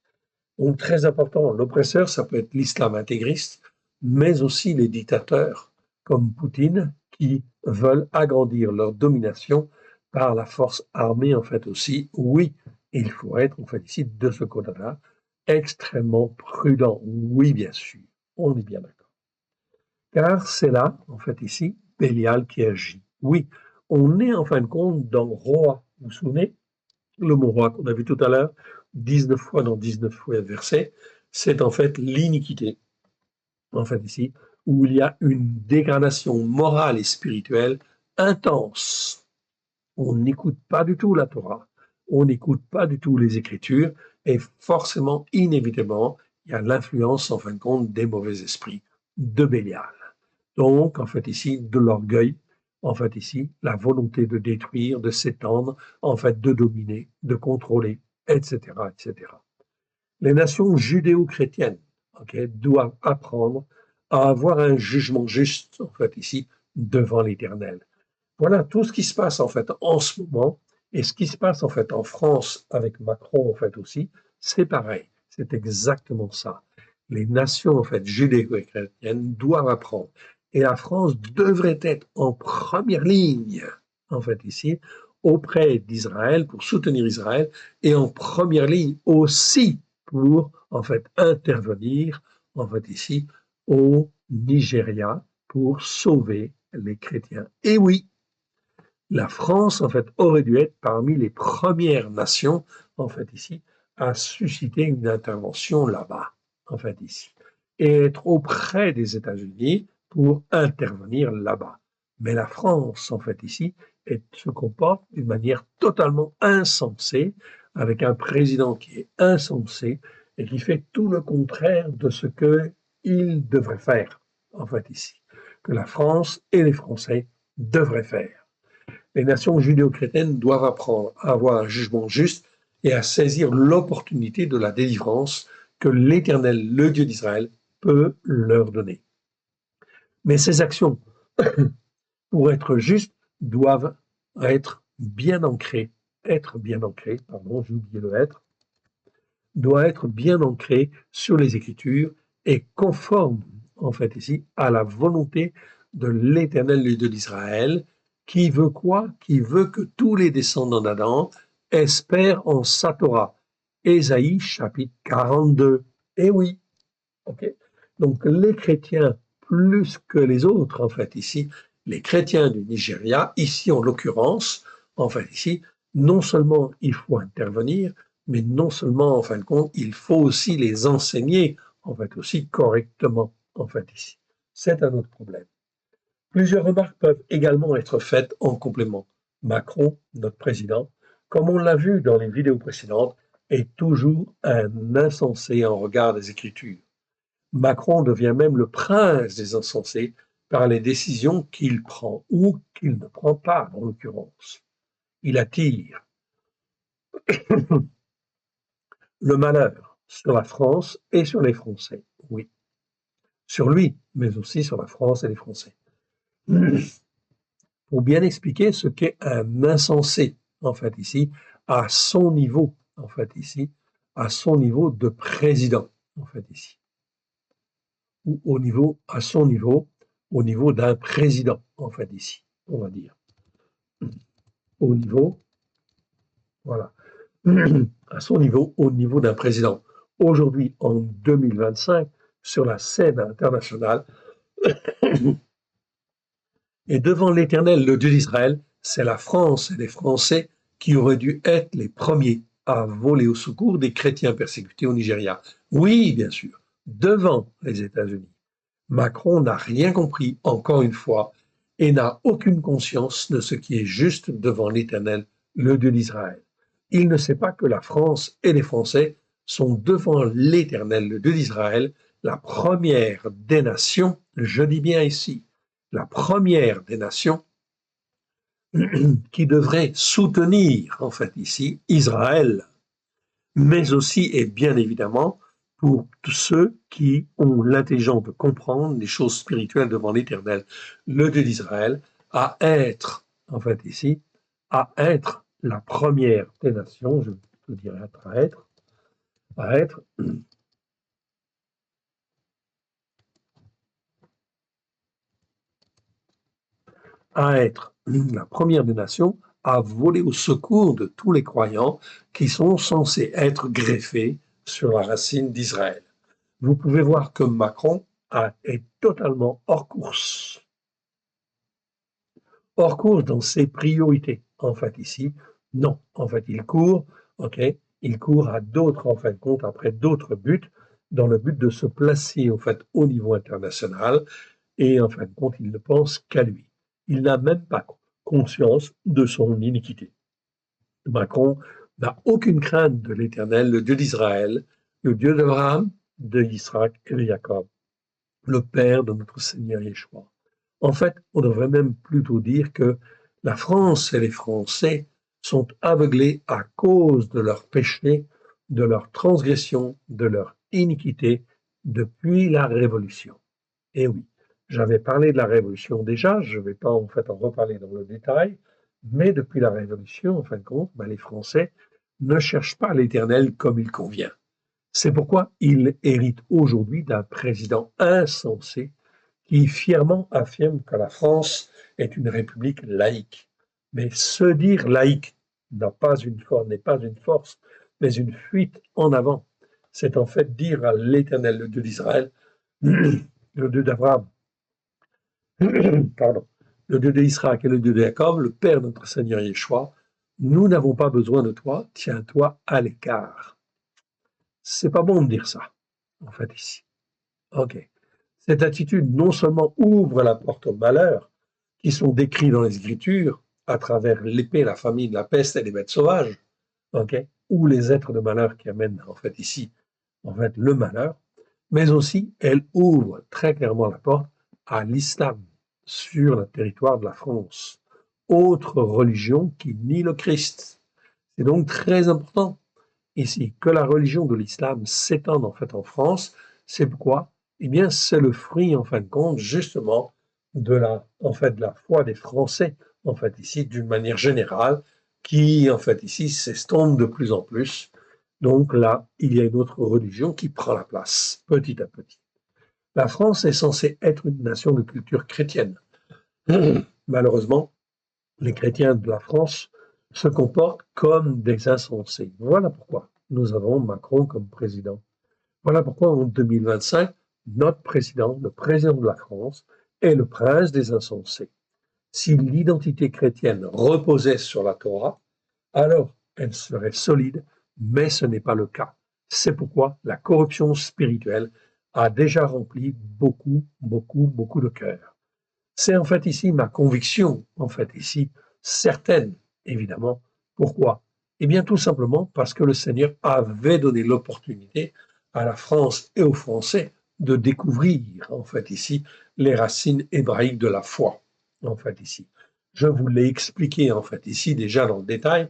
Donc, très important, l'oppresseur, ça peut être l'islam intégriste, mais aussi les dictateurs comme Poutine qui veulent agrandir leur domination par la force armée, en fait aussi. Oui, il faut être, en fait, ici, de ce côté-là, extrêmement prudent. Oui, bien sûr, on est bien d'accord. Car c'est là, en fait, ici, Bélial qui agit. Oui, on est, en fin de compte, dans roi. Vous vous souvenez? Le mot roi qu'on a vu tout à l'heure, 19 fois dans 19 versets, c'est en fait l'iniquité, en fait ici, où il y a une dégradation morale et spirituelle intense. On n'écoute pas du tout la Torah, on n'écoute pas du tout les Écritures, et forcément, inévitablement, il y a l'influence, en fin de compte, des mauvais esprits, de Bélial. Donc, en fait ici, de l'orgueil, en fait ici, la volonté de détruire, de s'étendre, en fait de dominer, de contrôler, etc., etc. Les nations judéo-chrétiennes, doivent apprendre à avoir un jugement juste, en fait ici, devant l'Éternel. Voilà tout ce qui se passe en fait en ce moment et ce qui se passe en fait en France avec Macron en fait aussi, c'est pareil, c'est exactement ça. Les nations en fait judéo-chrétiennes doivent apprendre et la France devrait être en première ligne en fait ici auprès d'Israël pour soutenir Israël et en première ligne aussi pour en fait intervenir en fait ici au Nigeria pour sauver les chrétiens. Et oui, la France, en fait, aurait dû être parmi les premières nations, en fait, ici, à susciter une intervention là-bas, en fait, ici, et être auprès des États-Unis pour intervenir là-bas. Mais la France, en fait, ici, se comporte d'une manière totalement insensée, avec un président qui est insensé et qui fait tout le contraire de ce qu'il devrait faire, en fait, ici, que la France et les Français devraient faire. Les nations judéo-chrétiennes doivent apprendre à avoir un jugement juste et à saisir l'opportunité de la délivrance que l'Éternel, le Dieu d'Israël, peut leur donner. Mais ces actions, pour être justes, doivent pardon, j'ai oublié le être, doit être bien ancré sur les Écritures et conforme, en fait, ici, à la volonté de l'Éternel, le Dieu d'Israël, qui veut quoi? Qui veut que tous les descendants d'Adam espèrent en sa Torah. Ésaïe, chapitre 42. Eh oui, ok. Donc les chrétiens, plus que les autres, en fait, ici, les chrétiens du Nigeria, ici en l'occurrence, en fait, ici, non seulement il faut intervenir, mais non seulement, en fin de compte, il faut aussi les enseigner, en fait, aussi correctement, en fait, ici. C'est un autre problème. Plusieurs remarques peuvent également être faites en complément. Macron, notre président, comme on l'a vu dans les vidéos précédentes, est toujours un insensé en regard des Écritures. Macron devient même le prince des insensés par les décisions qu'il prend ou qu'il ne prend pas, en l'occurrence. Il attire le malheur sur la France et sur les Français, oui. Sur lui, mais aussi sur la France et les Français. Pour bien expliquer ce qu'est un insensé, en fait, ici, à son niveau, en fait, ici, à son niveau de président, en fait, ici. Ou à son niveau, au niveau d'un président, en fait, ici, on va dire. Au niveau, voilà, à son niveau, au niveau d'un président. Aujourd'hui, en 2025, sur la scène internationale, et devant l'Éternel, le Dieu d'Israël, c'est la France et les Français qui auraient dû être les premiers à voler au secours des chrétiens persécutés au Nigeria. Oui, bien sûr, devant les États-Unis. Macron n'a rien compris, encore une fois, et n'a aucune conscience de ce qui est juste devant l'Éternel, le Dieu d'Israël. Il ne sait pas que la France et les Français sont devant l'Éternel, le Dieu d'Israël, la première des nations, je dis bien ici, la première des nations qui devrait soutenir, en fait ici, Israël, mais aussi et bien évidemment pour tous ceux qui ont l'intelligence de comprendre les choses spirituelles devant l'Éternel, le Dieu d'Israël, à être, en fait ici, à être la première des nations, je dirais à être la première des nations à voler au secours de tous les croyants qui sont censés être greffés sur la racine d'Israël. Vous pouvez voir que Macron est totalement hors course. Hors course dans ses priorités. En fait, ici, non. En fait, il court à d'autres, en fin de compte, après d'autres buts, dans le but de se placer, en fait, au niveau international. Et en fin de compte, il ne pense qu'à lui. Il n'a même pas conscience de son iniquité. Macron n'a aucune crainte de l'Éternel, le Dieu d'Israël, le Dieu d'Abraham, d'Isaac et de Jacob, le Père de notre Seigneur Yeshua. En fait, on devrait même plutôt dire que la France et les Français sont aveuglés à cause de leurs péchés, de leurs transgressions, de leur iniquité depuis la Révolution. Et oui, j'avais parlé de la Révolution déjà, je ne vais pas en fait en reparler dans le détail, mais depuis la Révolution, en fin de compte, les Français ne cherchent pas l'Éternel comme il convient. C'est pourquoi ils héritent aujourd'hui d'un président insensé qui fièrement affirme que la France est une république laïque. Mais se dire laïque n'est pas une force, mais une fuite en avant. C'est en fait dire à l'Éternel, le Dieu d'Israël, le Dieu d'Abraham, pardon, le Dieu d'Israël et le Dieu de Jacob, le Père de notre Seigneur Yeshua, nous n'avons pas besoin de toi, tiens-toi à l'écart. C'est pas bon de dire ça, en fait, ici. Ok. Cette attitude non seulement ouvre la porte au malheur, qui sont décrits dans les Écritures, à travers l'épée, la famine, la peste et les bêtes sauvages, ok, ou les êtres de malheur qui amènent, en fait, ici, en fait, le malheur, mais aussi, elle ouvre très clairement la porte à l'islam sur le territoire de la France. Autre religion qui nie le Christ. C'est donc très important ici que la religion de l'islam s'étende en fait en France. C'est pourquoi, eh bien, c'est le fruit en fin de compte justement de la foi des Français en fait ici d'une manière générale qui en fait ici s'estompe de plus en plus. Donc là, il y a une autre religion qui prend la place petit à petit. La France est censée être une nation de culture chrétienne. Malheureusement, les chrétiens de la France se comportent comme des insensés. Voilà pourquoi nous avons Macron comme président. Voilà pourquoi en 2025, notre président, le président de la France, est le prince des insensés. Si l'identité chrétienne reposait sur la Torah, alors elle serait solide, mais ce n'est pas le cas. C'est pourquoi la corruption spirituelle a déjà rempli beaucoup de cœurs. C'est en fait ici ma conviction, en fait ici, certaine, évidemment. Pourquoi? Eh bien, tout simplement parce que le Seigneur avait donné l'opportunité à la France et aux Français de découvrir, en fait ici, les racines hébraïques de la foi, en fait ici. Je vous l'ai expliqué, en fait ici, déjà dans le détail,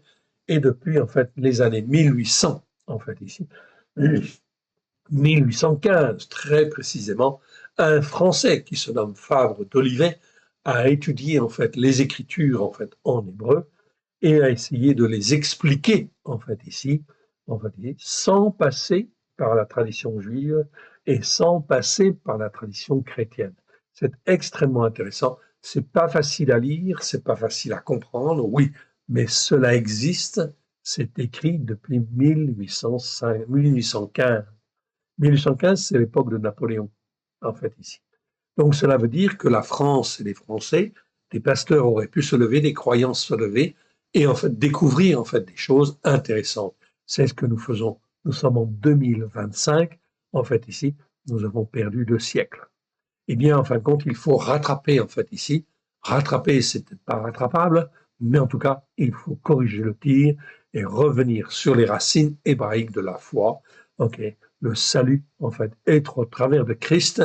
et depuis, en fait, les années 1800, en fait ici, 1815, très précisément, un Français qui se nomme Fabre d'Olivet a étudié en fait les Écritures en fait en hébreu et a essayé de les expliquer en fait sans passer par la tradition juive et sans passer par la tradition chrétienne. C'est extrêmement intéressant. C'est pas facile à lire, c'est pas facile à comprendre, oui, mais cela existe. C'est écrit depuis 1805, 1815. 1815, c'est l'époque de Napoléon, en fait, ici. Donc, cela veut dire que la France et les Français, des pasteurs auraient pu se lever, des croyances se lever, et en fait, découvrir, en fait, des choses intéressantes. C'est ce que nous faisons. Nous sommes en 2025. En fait, ici, nous avons perdu 2 siècles. Eh bien, en fin de compte, il faut rattraper, en fait, ici. Rattraper, c'est peut-être pas rattrapable, mais en tout cas, il faut corriger le tir et revenir sur les racines hébraïques de la foi. OK. Le salut, en fait, est au travers de Christ,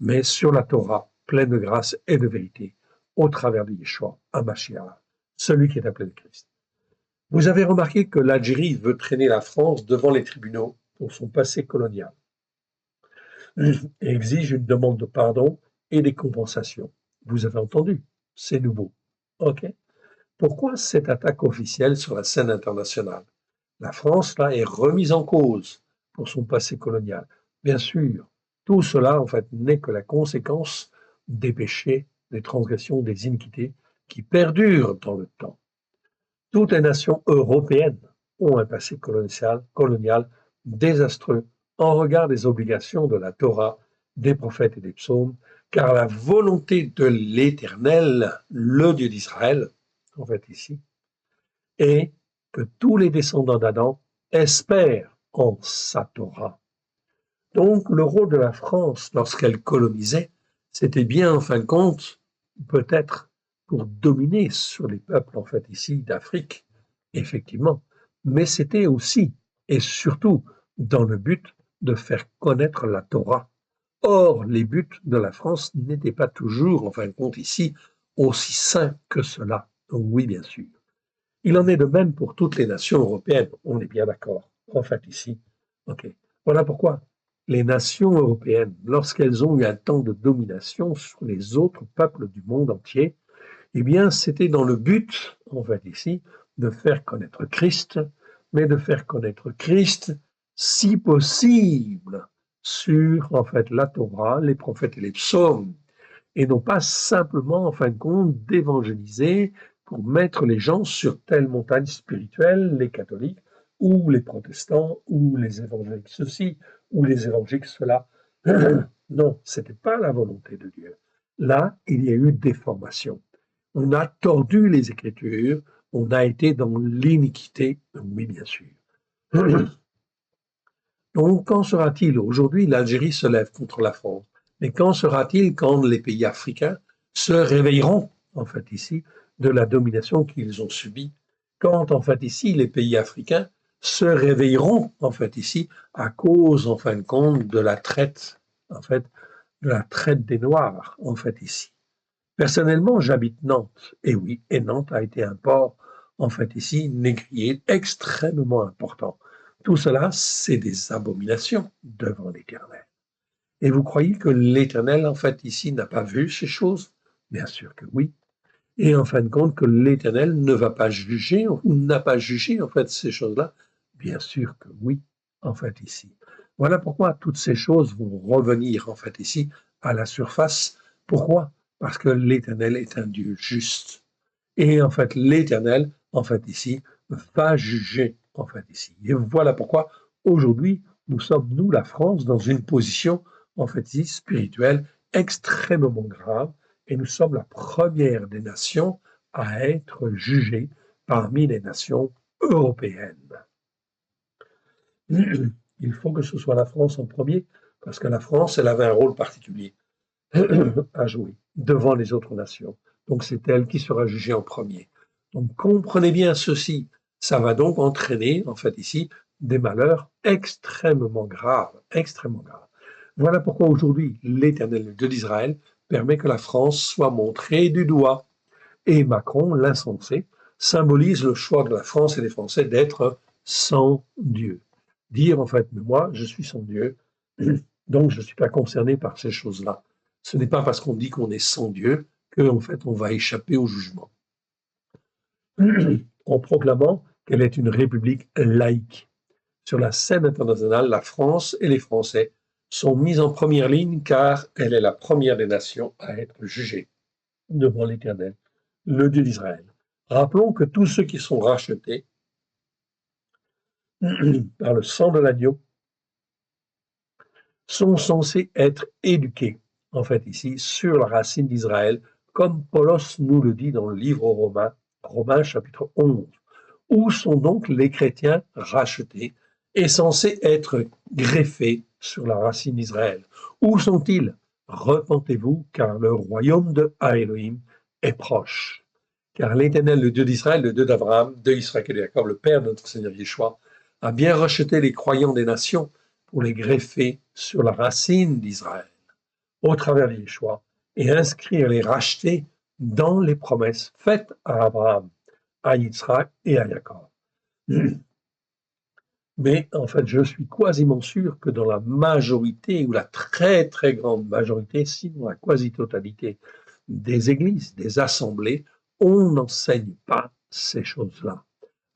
mais sur la Torah, pleine de grâce et de vérité, au travers de Yeshua, Hamashiach, celui qui est appelé le Christ. Vous avez remarqué que l'Algérie veut traîner la France devant les tribunaux pour son passé colonial et exige une demande de pardon et des compensations. Vous avez entendu, c'est nouveau. OK. Pourquoi cette attaque officielle sur la scène internationale? La France, là, est remise en cause pour son passé colonial. Bien sûr, tout cela, en fait, n'est que la conséquence des péchés, des transgressions, des iniquités qui perdurent dans le temps. Toutes les nations européennes ont un passé colonial désastreux en regard des obligations de la Torah, des prophètes et des psaumes, car la volonté de l'Éternel, le Dieu d'Israël, en fait ici, est que tous les descendants d'Adam espèrent en sa Torah. Donc le rôle de la France lorsqu'elle colonisait, c'était bien en fin de compte, peut-être pour dominer sur les peuples en fait ici d'Afrique, effectivement, mais c'était aussi et surtout dans le but de faire connaître la Torah, Or, les buts de la France n'étaient pas toujours, en fin de compte, ici, aussi sains que cela. Donc, oui, bien sûr. Il en est de même pour toutes les nations européennes, on est bien d'accord. En fait, ici, ok. Voilà pourquoi les nations européennes, lorsqu'elles ont eu un temps de domination sur les autres peuples du monde entier, eh bien, c'était dans le but, en fait, ici, de faire connaître Christ, mais de faire connaître Christ, si possible, sur, en fait, la Torah, les prophètes et les psaumes, et non pas simplement, en fin de compte, d'évangéliser pour mettre les gens sur telle montagne spirituelle, les catholiques, ou les protestants, ou les évangéliques ceci, ou les évangéliques cela. Non, c'était pas la volonté de Dieu. Là, il y a eu déformation. On a tordu les Écritures, on a été dans l'iniquité, oui, bien sûr. Donc, qu'en sera-t-il? Aujourd'hui, l'Algérie se lève contre la France. Mais qu'en sera-t-il quand les pays africains se réveilleront, en fait, ici, de la domination qu'ils ont subie? Quand, en fait, ici, les pays africains se réveilleront, en fait, ici, à cause, en fin de compte, de la traite, en fait, de la traite des Noirs, en fait, ici. Personnellement, j'habite Nantes. Et oui, et Nantes a été un port, en fait, ici, négrier extrêmement important. Tout cela, c'est des abominations devant l'Éternel. Et vous croyez que l'Éternel, en fait, ici, n'a pas vu ces choses? Bien sûr que oui. Et en fin de compte, que l'Éternel ne va pas juger ou n'a pas jugé, en fait, ces choses-là? Bien sûr que oui, en fait, ici. Voilà pourquoi toutes ces choses vont revenir, en fait, ici, à la surface. Pourquoi? Parce que l'Éternel est un Dieu juste. Et en fait, l'Éternel, en fait, ici, va juger, en fait, ici. Et voilà pourquoi, aujourd'hui, nous sommes, nous, la France, dans une position, en fait, ici, spirituelle extrêmement grave, et nous sommes la première des nations à être jugée parmi les nations européennes. Il faut que ce soit la France en premier, parce que la France, elle avait un rôle particulier à jouer devant les autres nations. Donc c'est elle qui sera jugée en premier. Donc comprenez bien ceci. Ça va donc entraîner, en fait ici, des malheurs extrêmement graves, extrêmement graves. Voilà pourquoi aujourd'hui, l'Éternel Dieu d'Israël permet que la France soit montrée du doigt. Et Macron, l'insensé, symbolise le choix de la France et des Français d'être sans Dieu. Dire en fait, mais moi, je suis sans Dieu, donc je ne suis pas concerné par ces choses-là. Ce n'est pas parce qu'on dit qu'on est sans Dieu qu'en fait on va échapper au jugement. En proclamant qu'elle est une république laïque. Sur la scène internationale, la France et les Français sont mis en première ligne car elle est la première des nations à être jugée devant l'Éternel, le Dieu d'Israël. Rappelons que tous ceux qui sont rachetés par le sang de l'agneau sont censés être éduqués, en fait ici, sur la racine d'Israël, comme Paulos nous le dit dans le livre aux Romains, Romains chapitre 11. Où sont donc les chrétiens rachetés et censés être greffés sur la racine d'Israël? Où sont-ils? Repentez-vous, car le royaume de Elohim est proche. Car l'Éternel, le Dieu d'Israël, le Dieu d'Abraham, de Israël et de Jacob, le Père de notre Seigneur Yeshua, a bien racheté les croyants des nations pour les greffer sur la racine d'Israël, au travers de Yeshua, et inscrire les rachetés dans les promesses faites à Abraham, à Yitzhak et à Jacob. Mais en fait, je suis quasiment sûr que dans la majorité, ou la très très grande majorité, sinon la quasi-totalité des églises, des assemblées, on n'enseigne pas ces choses-là.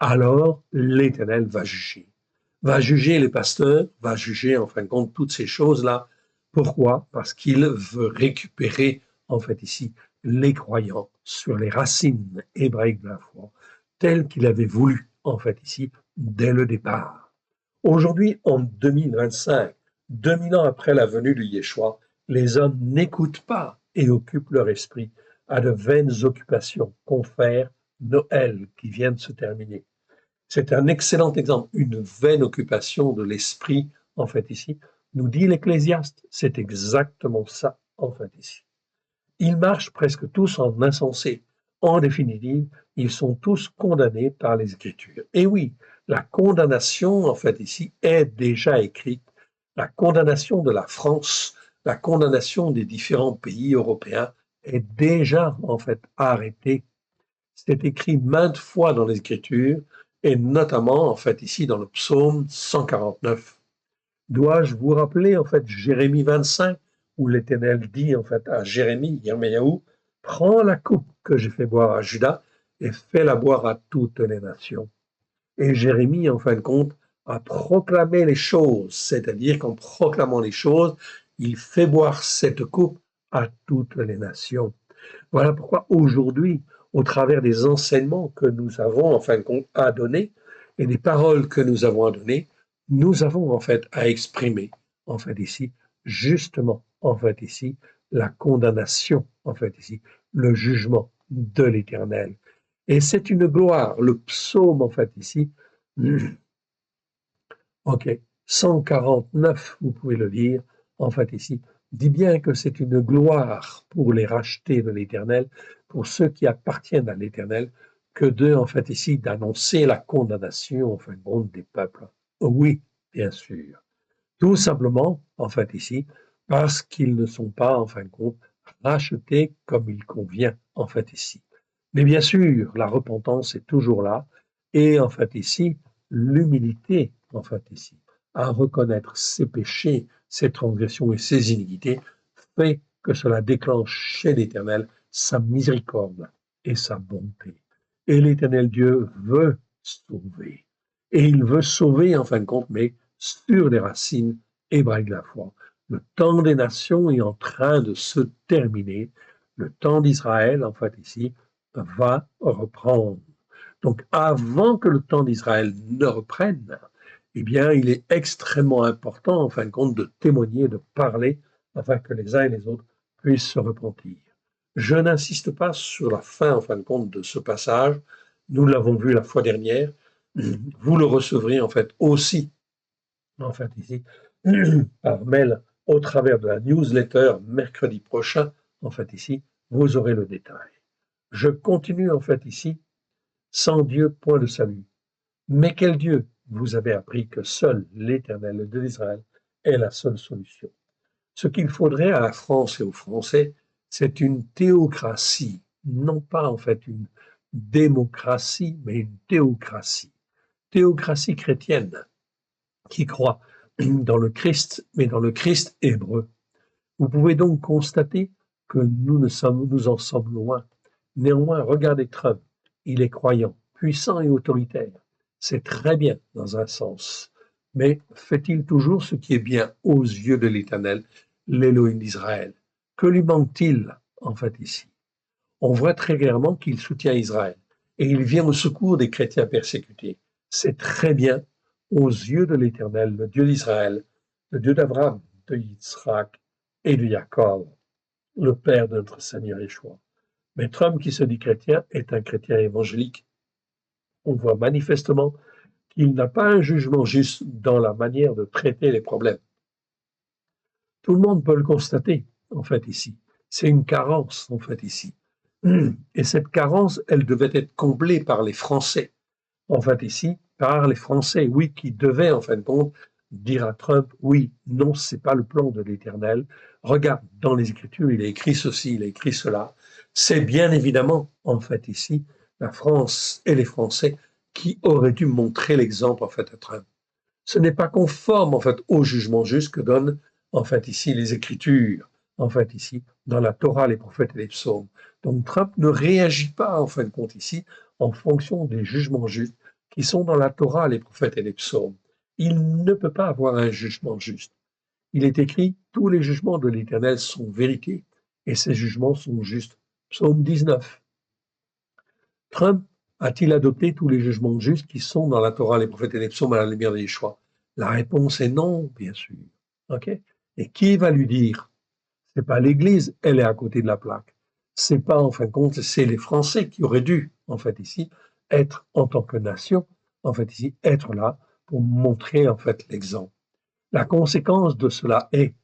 Alors, l'Éternel va juger les pasteurs, va juger en fin de compte toutes ces choses-là. Pourquoi? Parce qu'il veut récupérer en fait ici les croyants sur les racines hébraïques de la foi, telles qu'il avait voulu en fait ici dès le départ. Aujourd'hui, en 2025, 2000 ans après la venue de Yeshua, les hommes n'écoutent pas et occupent leur esprit à de vaines occupations, confèrent Noël qui vient de se terminer. C'est un excellent exemple, une vaine occupation de l'esprit, en fait, ici. Nous dit l'Ecclésiaste, c'est exactement ça, en fait, ici. Ils marchent presque tous en insensés. En définitive, ils sont tous condamnés par les Écritures. Et oui, la condamnation, en fait, ici, est déjà écrite. La condamnation de la France la condamnation des différents pays européens est déjà en fait arrêtée. C'est écrit maintes fois dans les Écritures et notamment en fait ici dans le psaume 149. Dois-je vous rappeler en fait Jérémie 25 où l'Éternel dit en fait à Jérémie, Yirmiyahu, prends la coupe que j'ai fait boire à Juda et fais-la boire à toutes les nations. Et Jérémie, en fin de compte, a proclamé les choses, c'est-à-dire qu'en proclamant les choses, il fait boire cette coupe à toutes les nations. Voilà pourquoi aujourd'hui, au travers des enseignements que nous avons en fin de compte à donner et des paroles que nous avons à donner, nous avons en fait à exprimer en fait ici justement en fait ici la condamnation en fait ici le jugement de l'Éternel. Et c'est une gloire, le psaume en fait ici. Ok, 149, vous pouvez le lire, en fait ici, dit bien que c'est une gloire pour les rachetés de l'Éternel, pour ceux qui appartiennent à l'Éternel, que de, en fait ici, d'annoncer la condamnation, en fin de compte, des peuples. Oui, bien sûr. Tout simplement, en fait ici, parce qu'ils ne sont pas, en fin de compte, rachetés comme il convient, en fait ici. Mais bien sûr, la repentance est toujours là, et en fait ici, l'humilité, en fait ici, à reconnaître ses péchés, ses transgressions et ses iniquités, fait que cela déclenche chez l'Éternel sa miséricorde et sa bonté. Et l'Éternel Dieu veut sauver. Et il veut sauver, en fin de compte, mais sur les racines hébraïques de la foi. Le temps des nations est en train de se terminer. Le temps d'Israël, en fait, ici, va reprendre. Donc, avant que le temps d'Israël ne reprenne, eh bien, il est extrêmement important, en fin de compte, de témoigner, de parler, afin que les uns et les autres puissent se repentir. Je n'insiste pas sur la fin, en fin de compte, de ce passage. Nous l'avons vu la fois dernière. Vous le recevrez, en fait, aussi, en fait, ici, par mail, au travers de la newsletter mercredi prochain. En fait, ici, vous aurez le détail. Je continue, en fait, ici, sans Dieu, point de salut. Mais quel Dieu? Vous avez appris que seul l'Éternel, le Dieu d'Israël, est la seule solution. Ce qu'il faudrait à la France et aux Français, c'est une théocratie, non pas en fait une démocratie, mais une théocratie. Théocratie chrétienne qui croit dans le Christ, mais dans le Christ hébreu. Vous pouvez donc constater que nous en sommes loin. Néanmoins, regardez Trump. Il est croyant, puissant et autoritaire. C'est très bien dans un sens. Mais fait-il toujours ce qui est bien aux yeux de l'Éternel, l'Élohim d'Israël? Que lui manque-t-il en fait ici? On voit très clairement qu'il soutient Israël et il vient au secours des chrétiens persécutés. C'est très bien aux yeux de l'Éternel, le Dieu d'Israël, le Dieu d'Abraham, de Yitzhak et de Jacob, le Père de notre Seigneur Yeshua. Mais Trump, qui se dit chrétien, est un chrétien évangélique. On voit manifestement qu'il n'a pas un jugement juste dans la manière de traiter les problèmes. Tout le monde peut le constater, en fait, ici. C'est une carence, en fait, ici. Et cette carence, elle devait être comblée par les Français. En fait, ici, par les Français, oui, qui devaient, en fin de compte, dire à Trump, oui, non, c'est pas le plan de l'Éternel. Regarde, dans les Écritures, il est écrit ceci, il est écrit cela. C'est bien évidemment, en fait, ici, la France et les Français qui auraient dû montrer l'exemple, en fait, à Trump. Ce n'est pas conforme, en fait, au jugement juste que donnent, en fait, ici, les Écritures, en fait, ici, dans la Torah, les prophètes et les psaumes. Donc, Trump ne réagit pas, en fin de compte, ici, en fonction des jugements justes qui sont dans la Torah, les prophètes et les psaumes. Il ne peut pas avoir un jugement juste. Il est écrit, tous les jugements de l'Éternel sont vérité, et ces jugements sont justes. Psaume 19. Trump a-t-il adopté tous les jugements justes qui sont dans la Torah, les prophètes et les psaumes à la lumière de Yeshua? La réponse est non, bien sûr. Ok? Et qui va lui dire? C'est pas l'Église, elle est à côté de la plaque. C'est pas, en fin de compte, c'est les Français qui auraient dû, en fait, ici, être en tant que nation, en fait, ici, être là pour montrer, en fait, l'exemple. La conséquence de cela est,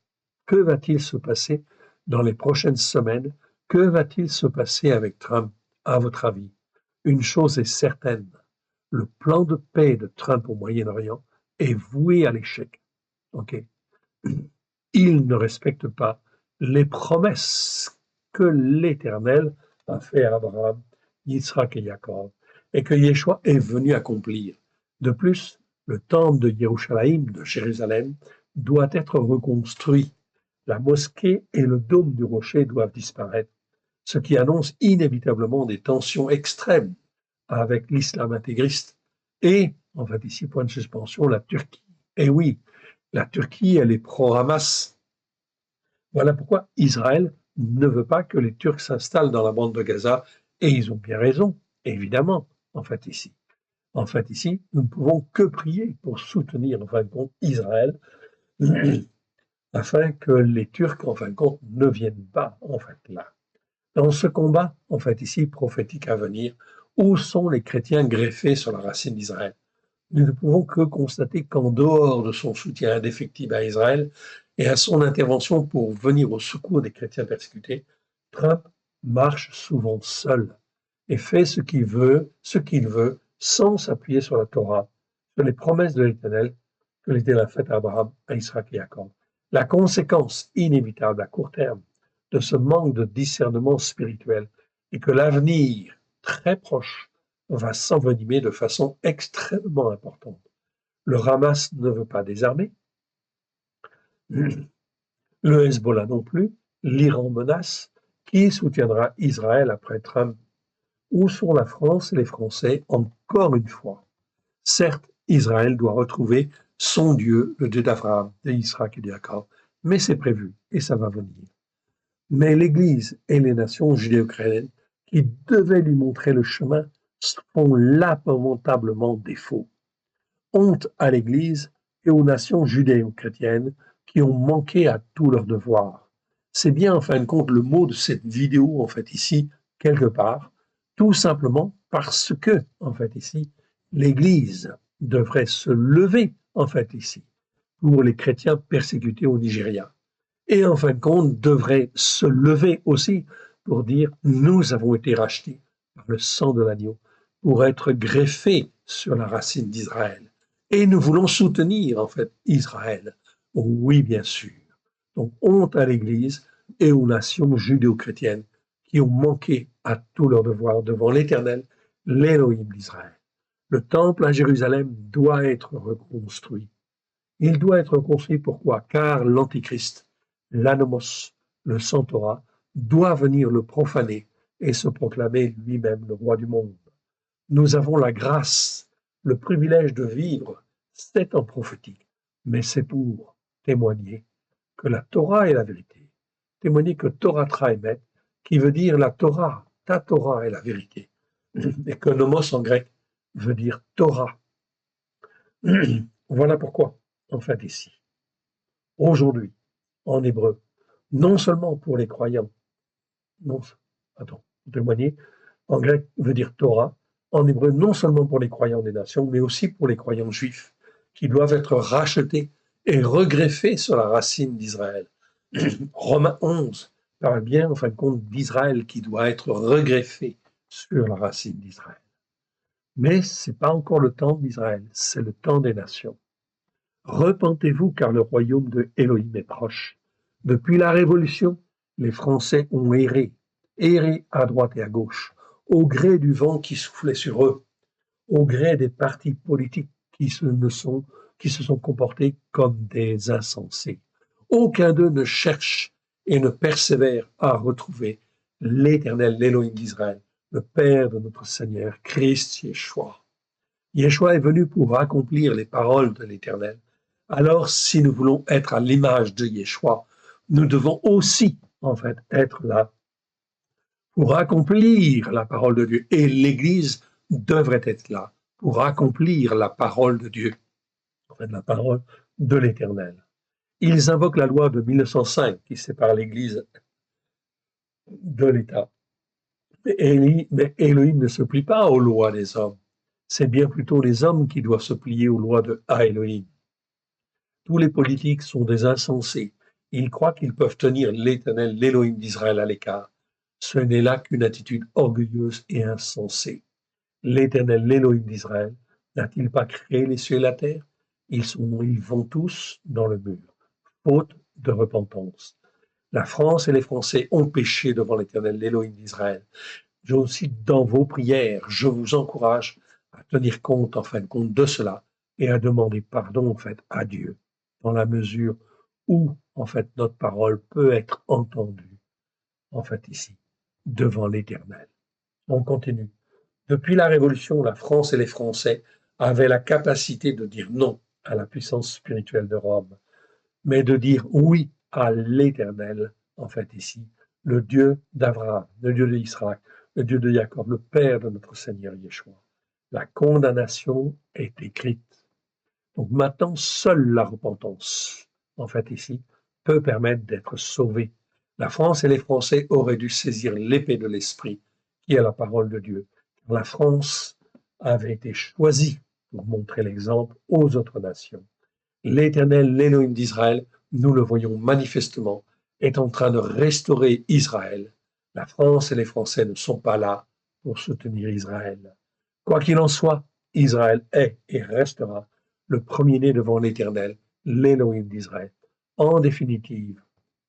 que va-t-il se passer dans les prochaines semaines? Que va-t-il se passer avec Trump, à votre avis? Une chose est certaine, le plan de paix de Trump au Moyen-Orient est voué à l'échec. Ok? ils ne respectent pas les promesses que l'Éternel a fait à Abraham, Yitzhak et Jacob, et que Yeshua est venu accomplir. De plus, le temple de Yerushalayim, de Jérusalem, doit être reconstruit. La mosquée et le dôme du rocher doivent disparaître, ce qui annonce inévitablement des tensions extrêmes avec l'islam intégriste et, en fait ici, point de suspension, la Turquie. Et oui, la Turquie, elle est pro-Hamas. Voilà pourquoi Israël ne veut pas que les Turcs s'installent dans la bande de Gaza, et ils ont bien raison, évidemment, en fait ici. En fait ici, nous ne pouvons que prier pour soutenir, en fin de compte, Israël, afin que les Turcs, en fin de compte, ne viennent pas, en fait, là. Dans ce combat, en fait ici, prophétique à venir, où sont les chrétiens greffés sur la racine d'Israël? Nous ne pouvons que constater qu'en dehors de son soutien indéfectible à Israël et à son intervention pour venir au secours des chrétiens persécutés, Trump marche souvent seul et fait ce qu'il veut, sans s'appuyer sur la Torah, sur les promesses de l'Éternel que l'Éternel a faites à Abraham, à Isaac et à Jacob. La conséquence inévitable à court terme de ce manque de discernement spirituel est que l'avenir très proche va s'envenimer de façon extrêmement importante. Le Hamas ne veut pas désarmer, le Hezbollah non plus, l'Iran menace. Qui soutiendra Israël après Trump? Où sont la France et les Français encore une fois? Certes, Israël doit retrouver son Dieu, le Dieu d'Abraham, d'Isaac et de Jacob, mais c'est prévu et ça va venir. Mais l'Église et les nations judéo-chrétiennes qui devaient lui montrer le chemin font lamentablement défaut. Honte à l'Église et aux nations judéo-chrétiennes qui ont manqué à tous leurs devoirs. C'est bien en fin de compte le mot de cette vidéo, en fait ici, quelque part, tout simplement parce que, en fait ici, l'Église devrait se lever, en fait ici, pour les chrétiens persécutés au Nigeria. Et en fin de compte, devrait se lever aussi pour dire nous avons été rachetés par le sang de l'agneau pour être greffés sur la racine d'Israël. Et nous voulons soutenir en fait Israël. Oui, bien sûr. Donc honte à l'Église et aux nations judéo-chrétiennes qui ont manqué à tous leurs devoirs devant l'Éternel, l'Élohim d'Israël. Le temple à Jérusalem doit être reconstruit. Il doit être reconstruit pourquoi? Car l'Antichrist, l'Anomos, le Centaure, doit venir le profaner et se proclamer lui-même le roi du monde. Nous avons la grâce, le privilège de vivre 7 ans prophétiques, mais c'est pour témoigner que la Torah est la vérité. Témoigner que Torah Traemet, qui veut dire la Torah, ta Torah est la vérité. Et que nomos en grec veut dire Torah. Voilà pourquoi, en fait, ici, aujourd'hui, en hébreu, non seulement pour les croyants, non, attends, témoigner, en grec veut dire Torah, en hébreu, non seulement pour les croyants des nations, mais aussi pour les croyants juifs, qui doivent être rachetés et regreffés sur la racine d'Israël. Romains 11 parle bien, en fin de compte, d'Israël qui doit être regreffé sur la racine d'Israël. Mais ce n'est pas encore le temps d'Israël, c'est le temps des nations. Repentez-vous car le royaume de Elohim est proche. Depuis la Révolution, les Français ont erré à droite et à gauche, au gré du vent qui soufflait sur eux, au gré des partis politiques qui se sont comportés comme des insensés. Aucun d'eux ne cherche et ne persévère à retrouver l'Éternel, l'Élohim d'Israël, le Père de notre Seigneur, Christ Yeshua. Yeshua est venu pour accomplir les paroles de l'Éternel. Alors, si nous voulons être à l'image de Yeshua, nous devons aussi, en fait, être là pour accomplir la parole de Dieu. Et l'Église devrait être là pour accomplir la parole de Dieu, en fait, la parole de l'Éternel. Ils invoquent la loi de 1905 qui sépare l'Église de l'État. Mais Elohim ne se plie pas aux lois des hommes. C'est bien plutôt les hommes qui doivent se plier aux lois de Elohim. Tous les politiques sont des insensés. Ils croient qu'ils peuvent tenir l'Éternel, l'Élohim d'Israël à l'écart. Ce n'est là qu'une attitude orgueilleuse et insensée. L'Éternel, l'Élohim d'Israël, n'a-t-il pas créé les cieux et la terre? Ils vont tous dans le mur. Faute de repentance. La France et les Français ont péché devant l'Éternel, l'Élohim d'Israël. Je aussi, dans vos prières, je vous encourage à tenir compte, en fin de compte, de cela et à demander pardon, en fait, à Dieu, dans la mesure où, en fait, notre parole peut être entendue, en fait, ici, devant l'Éternel. On continue. Depuis la Révolution, la France et les Français avaient la capacité de dire non à la puissance spirituelle de Rome, mais de dire oui à l'Éternel, en fait, ici, le Dieu d'Abraham, le Dieu d'Israël, le Dieu de Jacob, le Père de notre Seigneur Yeshua. La condamnation est écrite. Donc maintenant, seule la repentance, en fait, ici, peut permettre d'être sauvé. La France et les Français auraient dû saisir l'épée de l'Esprit, qui est la parole de Dieu. La France avait été choisie pour montrer l'exemple aux autres nations. L'Éternel, l'Élohim d'Israël, nous le voyons manifestement, est en train de restaurer Israël. La France et les Français ne sont pas là pour soutenir Israël. Quoi qu'il en soit, Israël est et restera le premier-né devant l'Éternel, l'Élohim d'Israël. En définitive,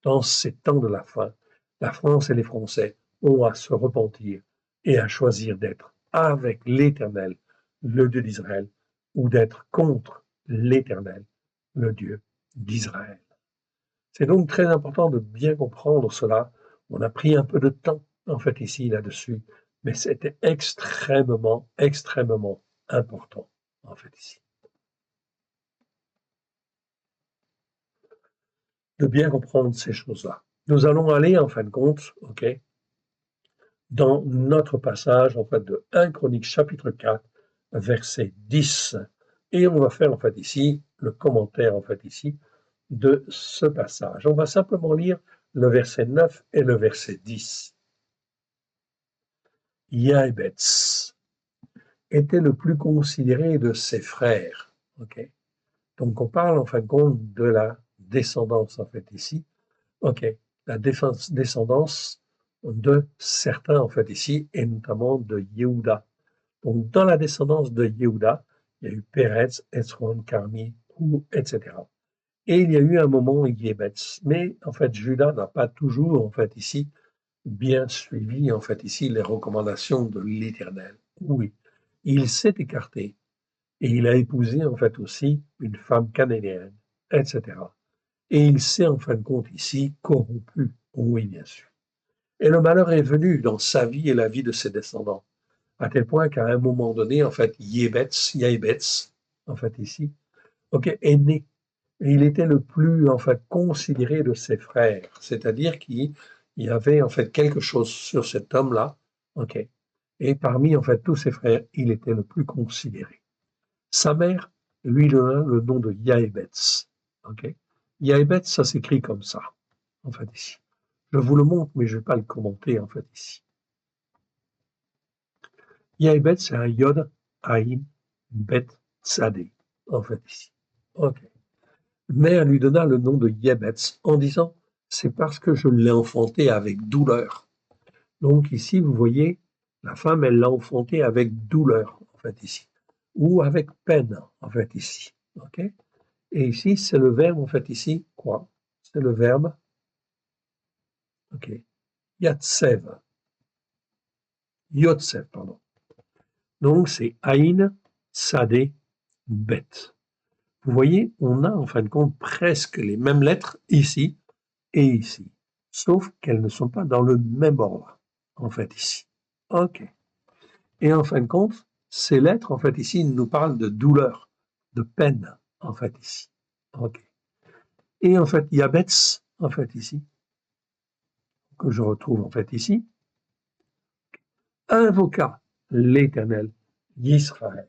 dans ces temps de la fin, la France et les Français ont à se repentir et à choisir d'être avec l'Éternel, le Dieu d'Israël, ou d'être contre l'Éternel, le Dieu d'Israël. C'est donc très important de bien comprendre cela. On a pris un peu de temps, en fait, ici, là-dessus, mais c'était extrêmement, extrêmement important, en fait, ici. De bien comprendre ces choses-là. Nous allons aller, en fin de compte, ok, dans notre passage, en fait, de 1 Chronique, chapitre 4, verset 10. Et on va faire, en fait, ici, le commentaire, en fait, ici, de ce passage. On va simplement lire le verset 9 et le verset 10. Yaébetz était le plus considéré de ses frères. Okay. Donc on parle en fin de compte de la descendance, en fait, ici. Ok, la descendance de certains, en fait, ici, et notamment de Yehuda. Donc dans la descendance de Yehuda, il y a eu Pérez, Esron, Carmi, etc. Et il y a eu un moment Yébetz. Mais en fait, Judas n'a pas toujours, en fait, ici, bien suivi, en fait, ici, les recommandations de l'Éternel. Oui, il s'est écarté et il a épousé, en fait, aussi une femme cananéenne, etc. Et il s'est, en fin de compte, ici, corrompu. Oui, bien sûr. Et le malheur est venu dans sa vie et la vie de ses descendants, à tel point qu'à un moment donné, en fait, Yaébetz, en fait, ici, ok, est né. Et il était le plus, en fait, considéré de ses frères. C'est-à-dire qu'il y avait, en fait, quelque chose sur cet homme-là, ok. Et parmi, en fait, tous ses frères, il était le plus considéré. Sa mère lui donna le nom de Yaébetz, ok. Yaébetz, ça s'écrit comme ça, en fait, ici. Je vous le montre, mais je ne vais pas le commenter, en fait, ici. Yaébetz, c'est un Yod, Aïn, Bet, Tzadé, en fait, ici. Ok. Mère lui donna le nom de Yébetz en disant c'est parce que je l'ai enfanté avec douleur. Donc ici, vous voyez, la femme, elle l'a enfanté avec douleur, en fait, ici, ou avec peine, en fait, ici. Ok. Et ici, c'est le verbe, en fait, ici, quoi? C'est le verbe, ok, yatsev, yotsev, pardon. Donc c'est Aïn, Sadé, Bet. Vous voyez, on a en fin de compte presque les mêmes lettres ici et ici, sauf qu'elles ne sont pas dans le même ordre, en fait, ici. OK. Et en fin de compte, ces lettres, en fait, ici, nous parlent de douleur, de peine, en fait, ici. OK. Et en fait, Yabetz, en fait, ici, que je retrouve, en fait, ici, invoqua l'Éternel d'Israël,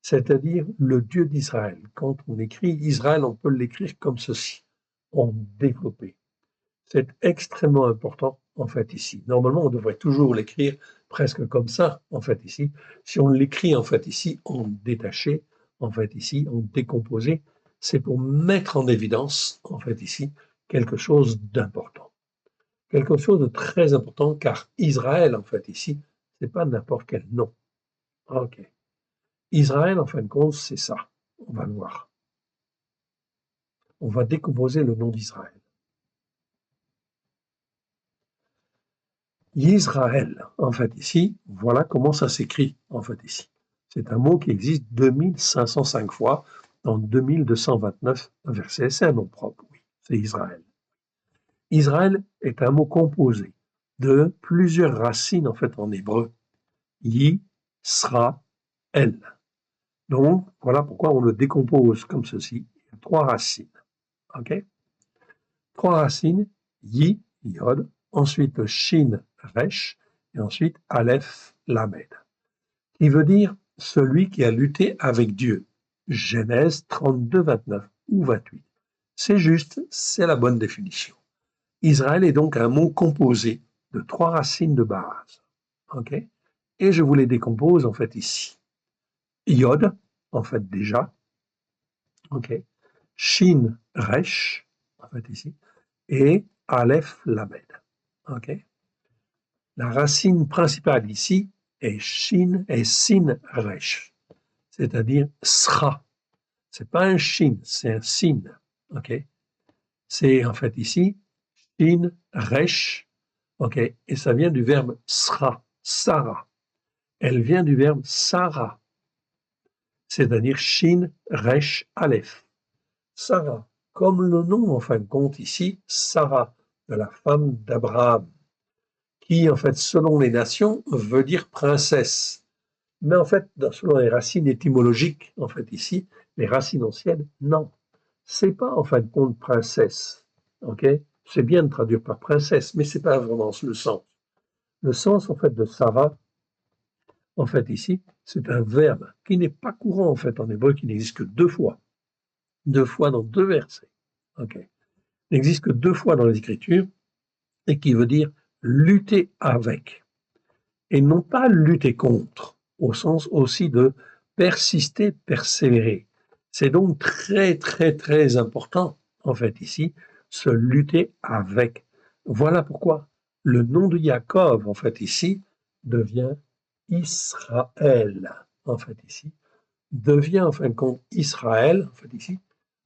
c'est-à-dire le Dieu d'Israël. Quand on écrit Israël, on peut l'écrire comme ceci, en développé. C'est extrêmement important, en fait, ici. Normalement, on devrait toujours l'écrire presque comme ça, en fait, ici. Si on l'écrit, en fait, ici, en détaché, en fait, ici, en décomposé, c'est pour mettre en évidence, en fait, ici, quelque chose d'important. Quelque chose de très important, car Israël, en fait, ici, c'est pas n'importe quel nom. OK. Israël, en fin de compte, c'est ça. On va le voir. on va décomposer le nom d'Israël. Israël, en fait, ici, voilà comment ça s'écrit, en fait, ici. C'est un mot qui existe 2505 fois dans 2229 versets. C'est un nom propre, oui, c'est Israël. Israël est un mot composé de plusieurs racines, en fait, en hébreu. Yi, Sra, El. Donc, voilà pourquoi on le décompose comme ceci. Il y a trois racines. OK? Trois racines, Yi, Yod, ensuite le Shin, Resh, et ensuite Aleph, Lamed, qui veut dire celui qui a lutté avec Dieu. Genèse 32, 29 ou 28. C'est juste, c'est la bonne définition. Israël est donc un mot composé de trois racines de base. OK? Et je vous les décompose en fait ici. Yod, en fait déjà. OK? Shin, Resh, en fait ici. Et Aleph, Lamed. OK? La racine principale ici est Shin et Sin Resh, c'est-à-dire Sra. C'est pas un Shin, c'est un Sin. OK? C'est en fait ici Shin Resh. OK? Et ça vient du verbe Sra, Sarah. Elle vient du verbe Sarah, c'est-à-dire Shin Resh Aleph. Sarah, comme le nom en fin de compte ici, Sarah, de la femme d'Abraham, qui en fait, selon les nations, veut dire princesse. Mais en fait, selon les racines étymologiques, en fait ici, les racines anciennes, non. C'est pas en fin de compte princesse. Ok? C'est bien de traduire par princesse, mais c'est pas vraiment le sens. Le sens en fait de Sarah, en fait ici, c'est un verbe qui n'est pas courant en fait en hébreu, qui n'existe que deux fois dans deux versets. Ok? Il n'existe que deux fois dans les Écritures et qui veut dire lutter avec et non pas lutter contre, au sens aussi de persister, persévérer. C'est donc très, très, très important, en fait, ici, se lutter avec. Voilà pourquoi le nom de Jacob, en fait, ici, devient Israël, en fait, ici, devient, en fin de compte, Israël, en fait, ici,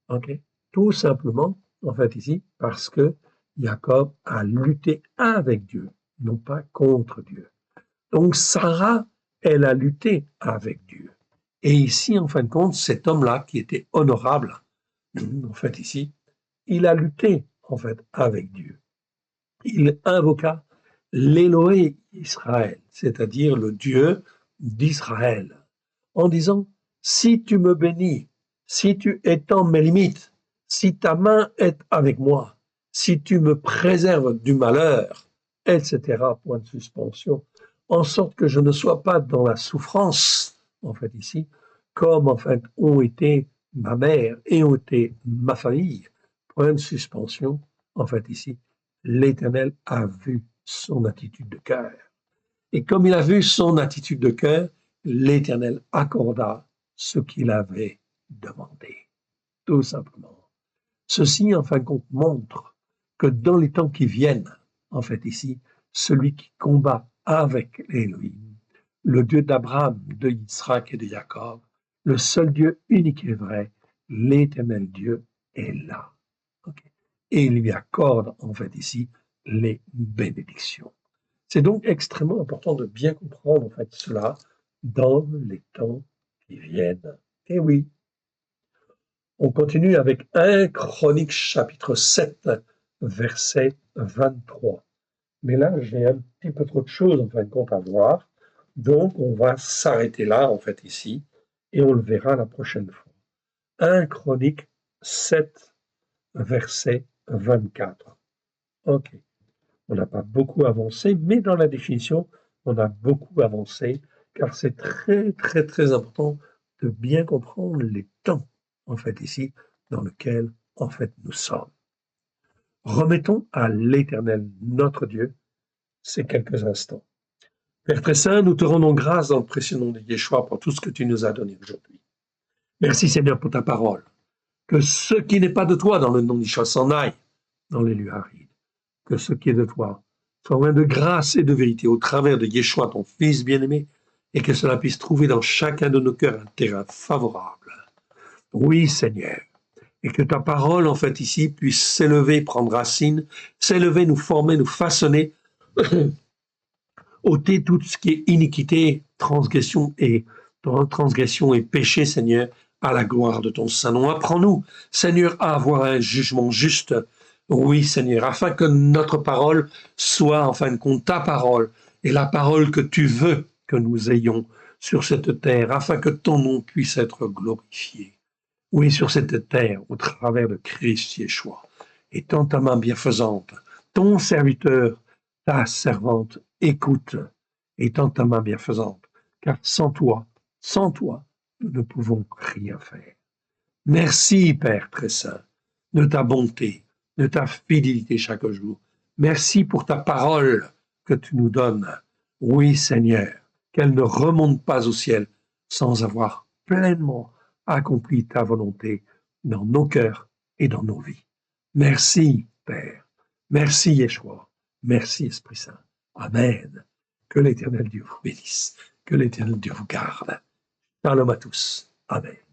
ok, tout simplement, en fait, ici, parce que Jacob a lutté avec Dieu, non pas contre Dieu. Donc Sarah, elle a lutté avec Dieu. Et ici, en fin de compte, cet homme-là, qui était honorable, en fait ici, il a lutté, en fait, avec Dieu. Il invoqua l'Élohé Israël, c'est-à-dire le Dieu d'Israël, en disant, si tu me bénis, si tu étends mes limites, si ta main est avec moi, si tu me préserves du malheur, etc., point de suspension, en sorte que je ne sois pas dans la souffrance, en fait ici, comme en fait ont été ma mère et ont été ma famille, point de suspension, en fait ici, l'Éternel a vu son attitude de cœur. Et comme il a vu son attitude de cœur, l'Éternel accorda ce qu'il avait demandé, tout simplement. Ceci, en fin de compte, montre que dans les temps qui viennent, en fait ici, celui qui combat avec Elohim, le Dieu d'Abraham, de Yitzhak et de Jacob, le seul Dieu unique et vrai, l'Éternel Dieu est là. Okay. Et il lui accorde, en fait ici, les bénédictions. C'est donc extrêmement important de bien comprendre en fait cela dans les temps qui viennent. Et oui, on continue avec 1 Chronique chapitre 7, verset 23. Mais là, j'ai un petit peu trop de choses en fin de compte à voir. Donc, on va s'arrêter là, en fait, ici, et on le verra la prochaine fois. 1 Chronique 7, verset 24. OK. On n'a pas beaucoup avancé, mais dans la définition, on a beaucoup avancé, car c'est très, très, très important de bien comprendre les temps, en fait, ici, dans lequel, en fait, nous sommes. Remettons à l'Éternel, notre Dieu, ces quelques instants. Père très saint, nous te rendons grâce dans le précieux nom de Yeshua pour tout ce que tu nous as donné aujourd'hui. Merci Seigneur pour ta parole. Que ce qui n'est pas de toi dans le nom de Yeshua s'en aille dans les lieux arides. Que ce qui est de toi soit loin de grâce et de vérité au travers de Yeshua, ton Fils bien-aimé, et que cela puisse trouver dans chacun de nos cœurs un terrain favorable. Oui, Seigneur. et que ta parole, en fait, ici, puisse s'élever, prendre racine, s'élever, nous former, nous façonner, ôter tout ce qui est iniquité, transgression et péché, Seigneur, à la gloire de ton Saint-Nom. Apprends-nous, Seigneur, à avoir un jugement juste. Oui, Seigneur, afin que notre parole soit, en fin de compte, ta parole et la parole que tu veux que nous ayons sur cette terre, afin que ton nom puisse être glorifié. Oui, sur cette terre, au travers de Christ Yeshua. Étends ta main bienfaisante, ton serviteur, ta servante, écoute, étends ta main bienfaisante, car sans toi, nous ne pouvons rien faire. Merci, Père très saint, de ta bonté, de ta fidélité chaque jour. Merci pour ta parole que tu nous donnes. Oui, Seigneur, qu'elle ne remonte pas au ciel sans avoir pleinement accompli ta volonté dans nos cœurs et dans nos vies. Merci, Père. Merci, Yeshua. Merci, Esprit Saint. Amen. Que l'Éternel Dieu vous bénisse. Que l'Éternel Dieu vous garde. Shalom à tous. Amen.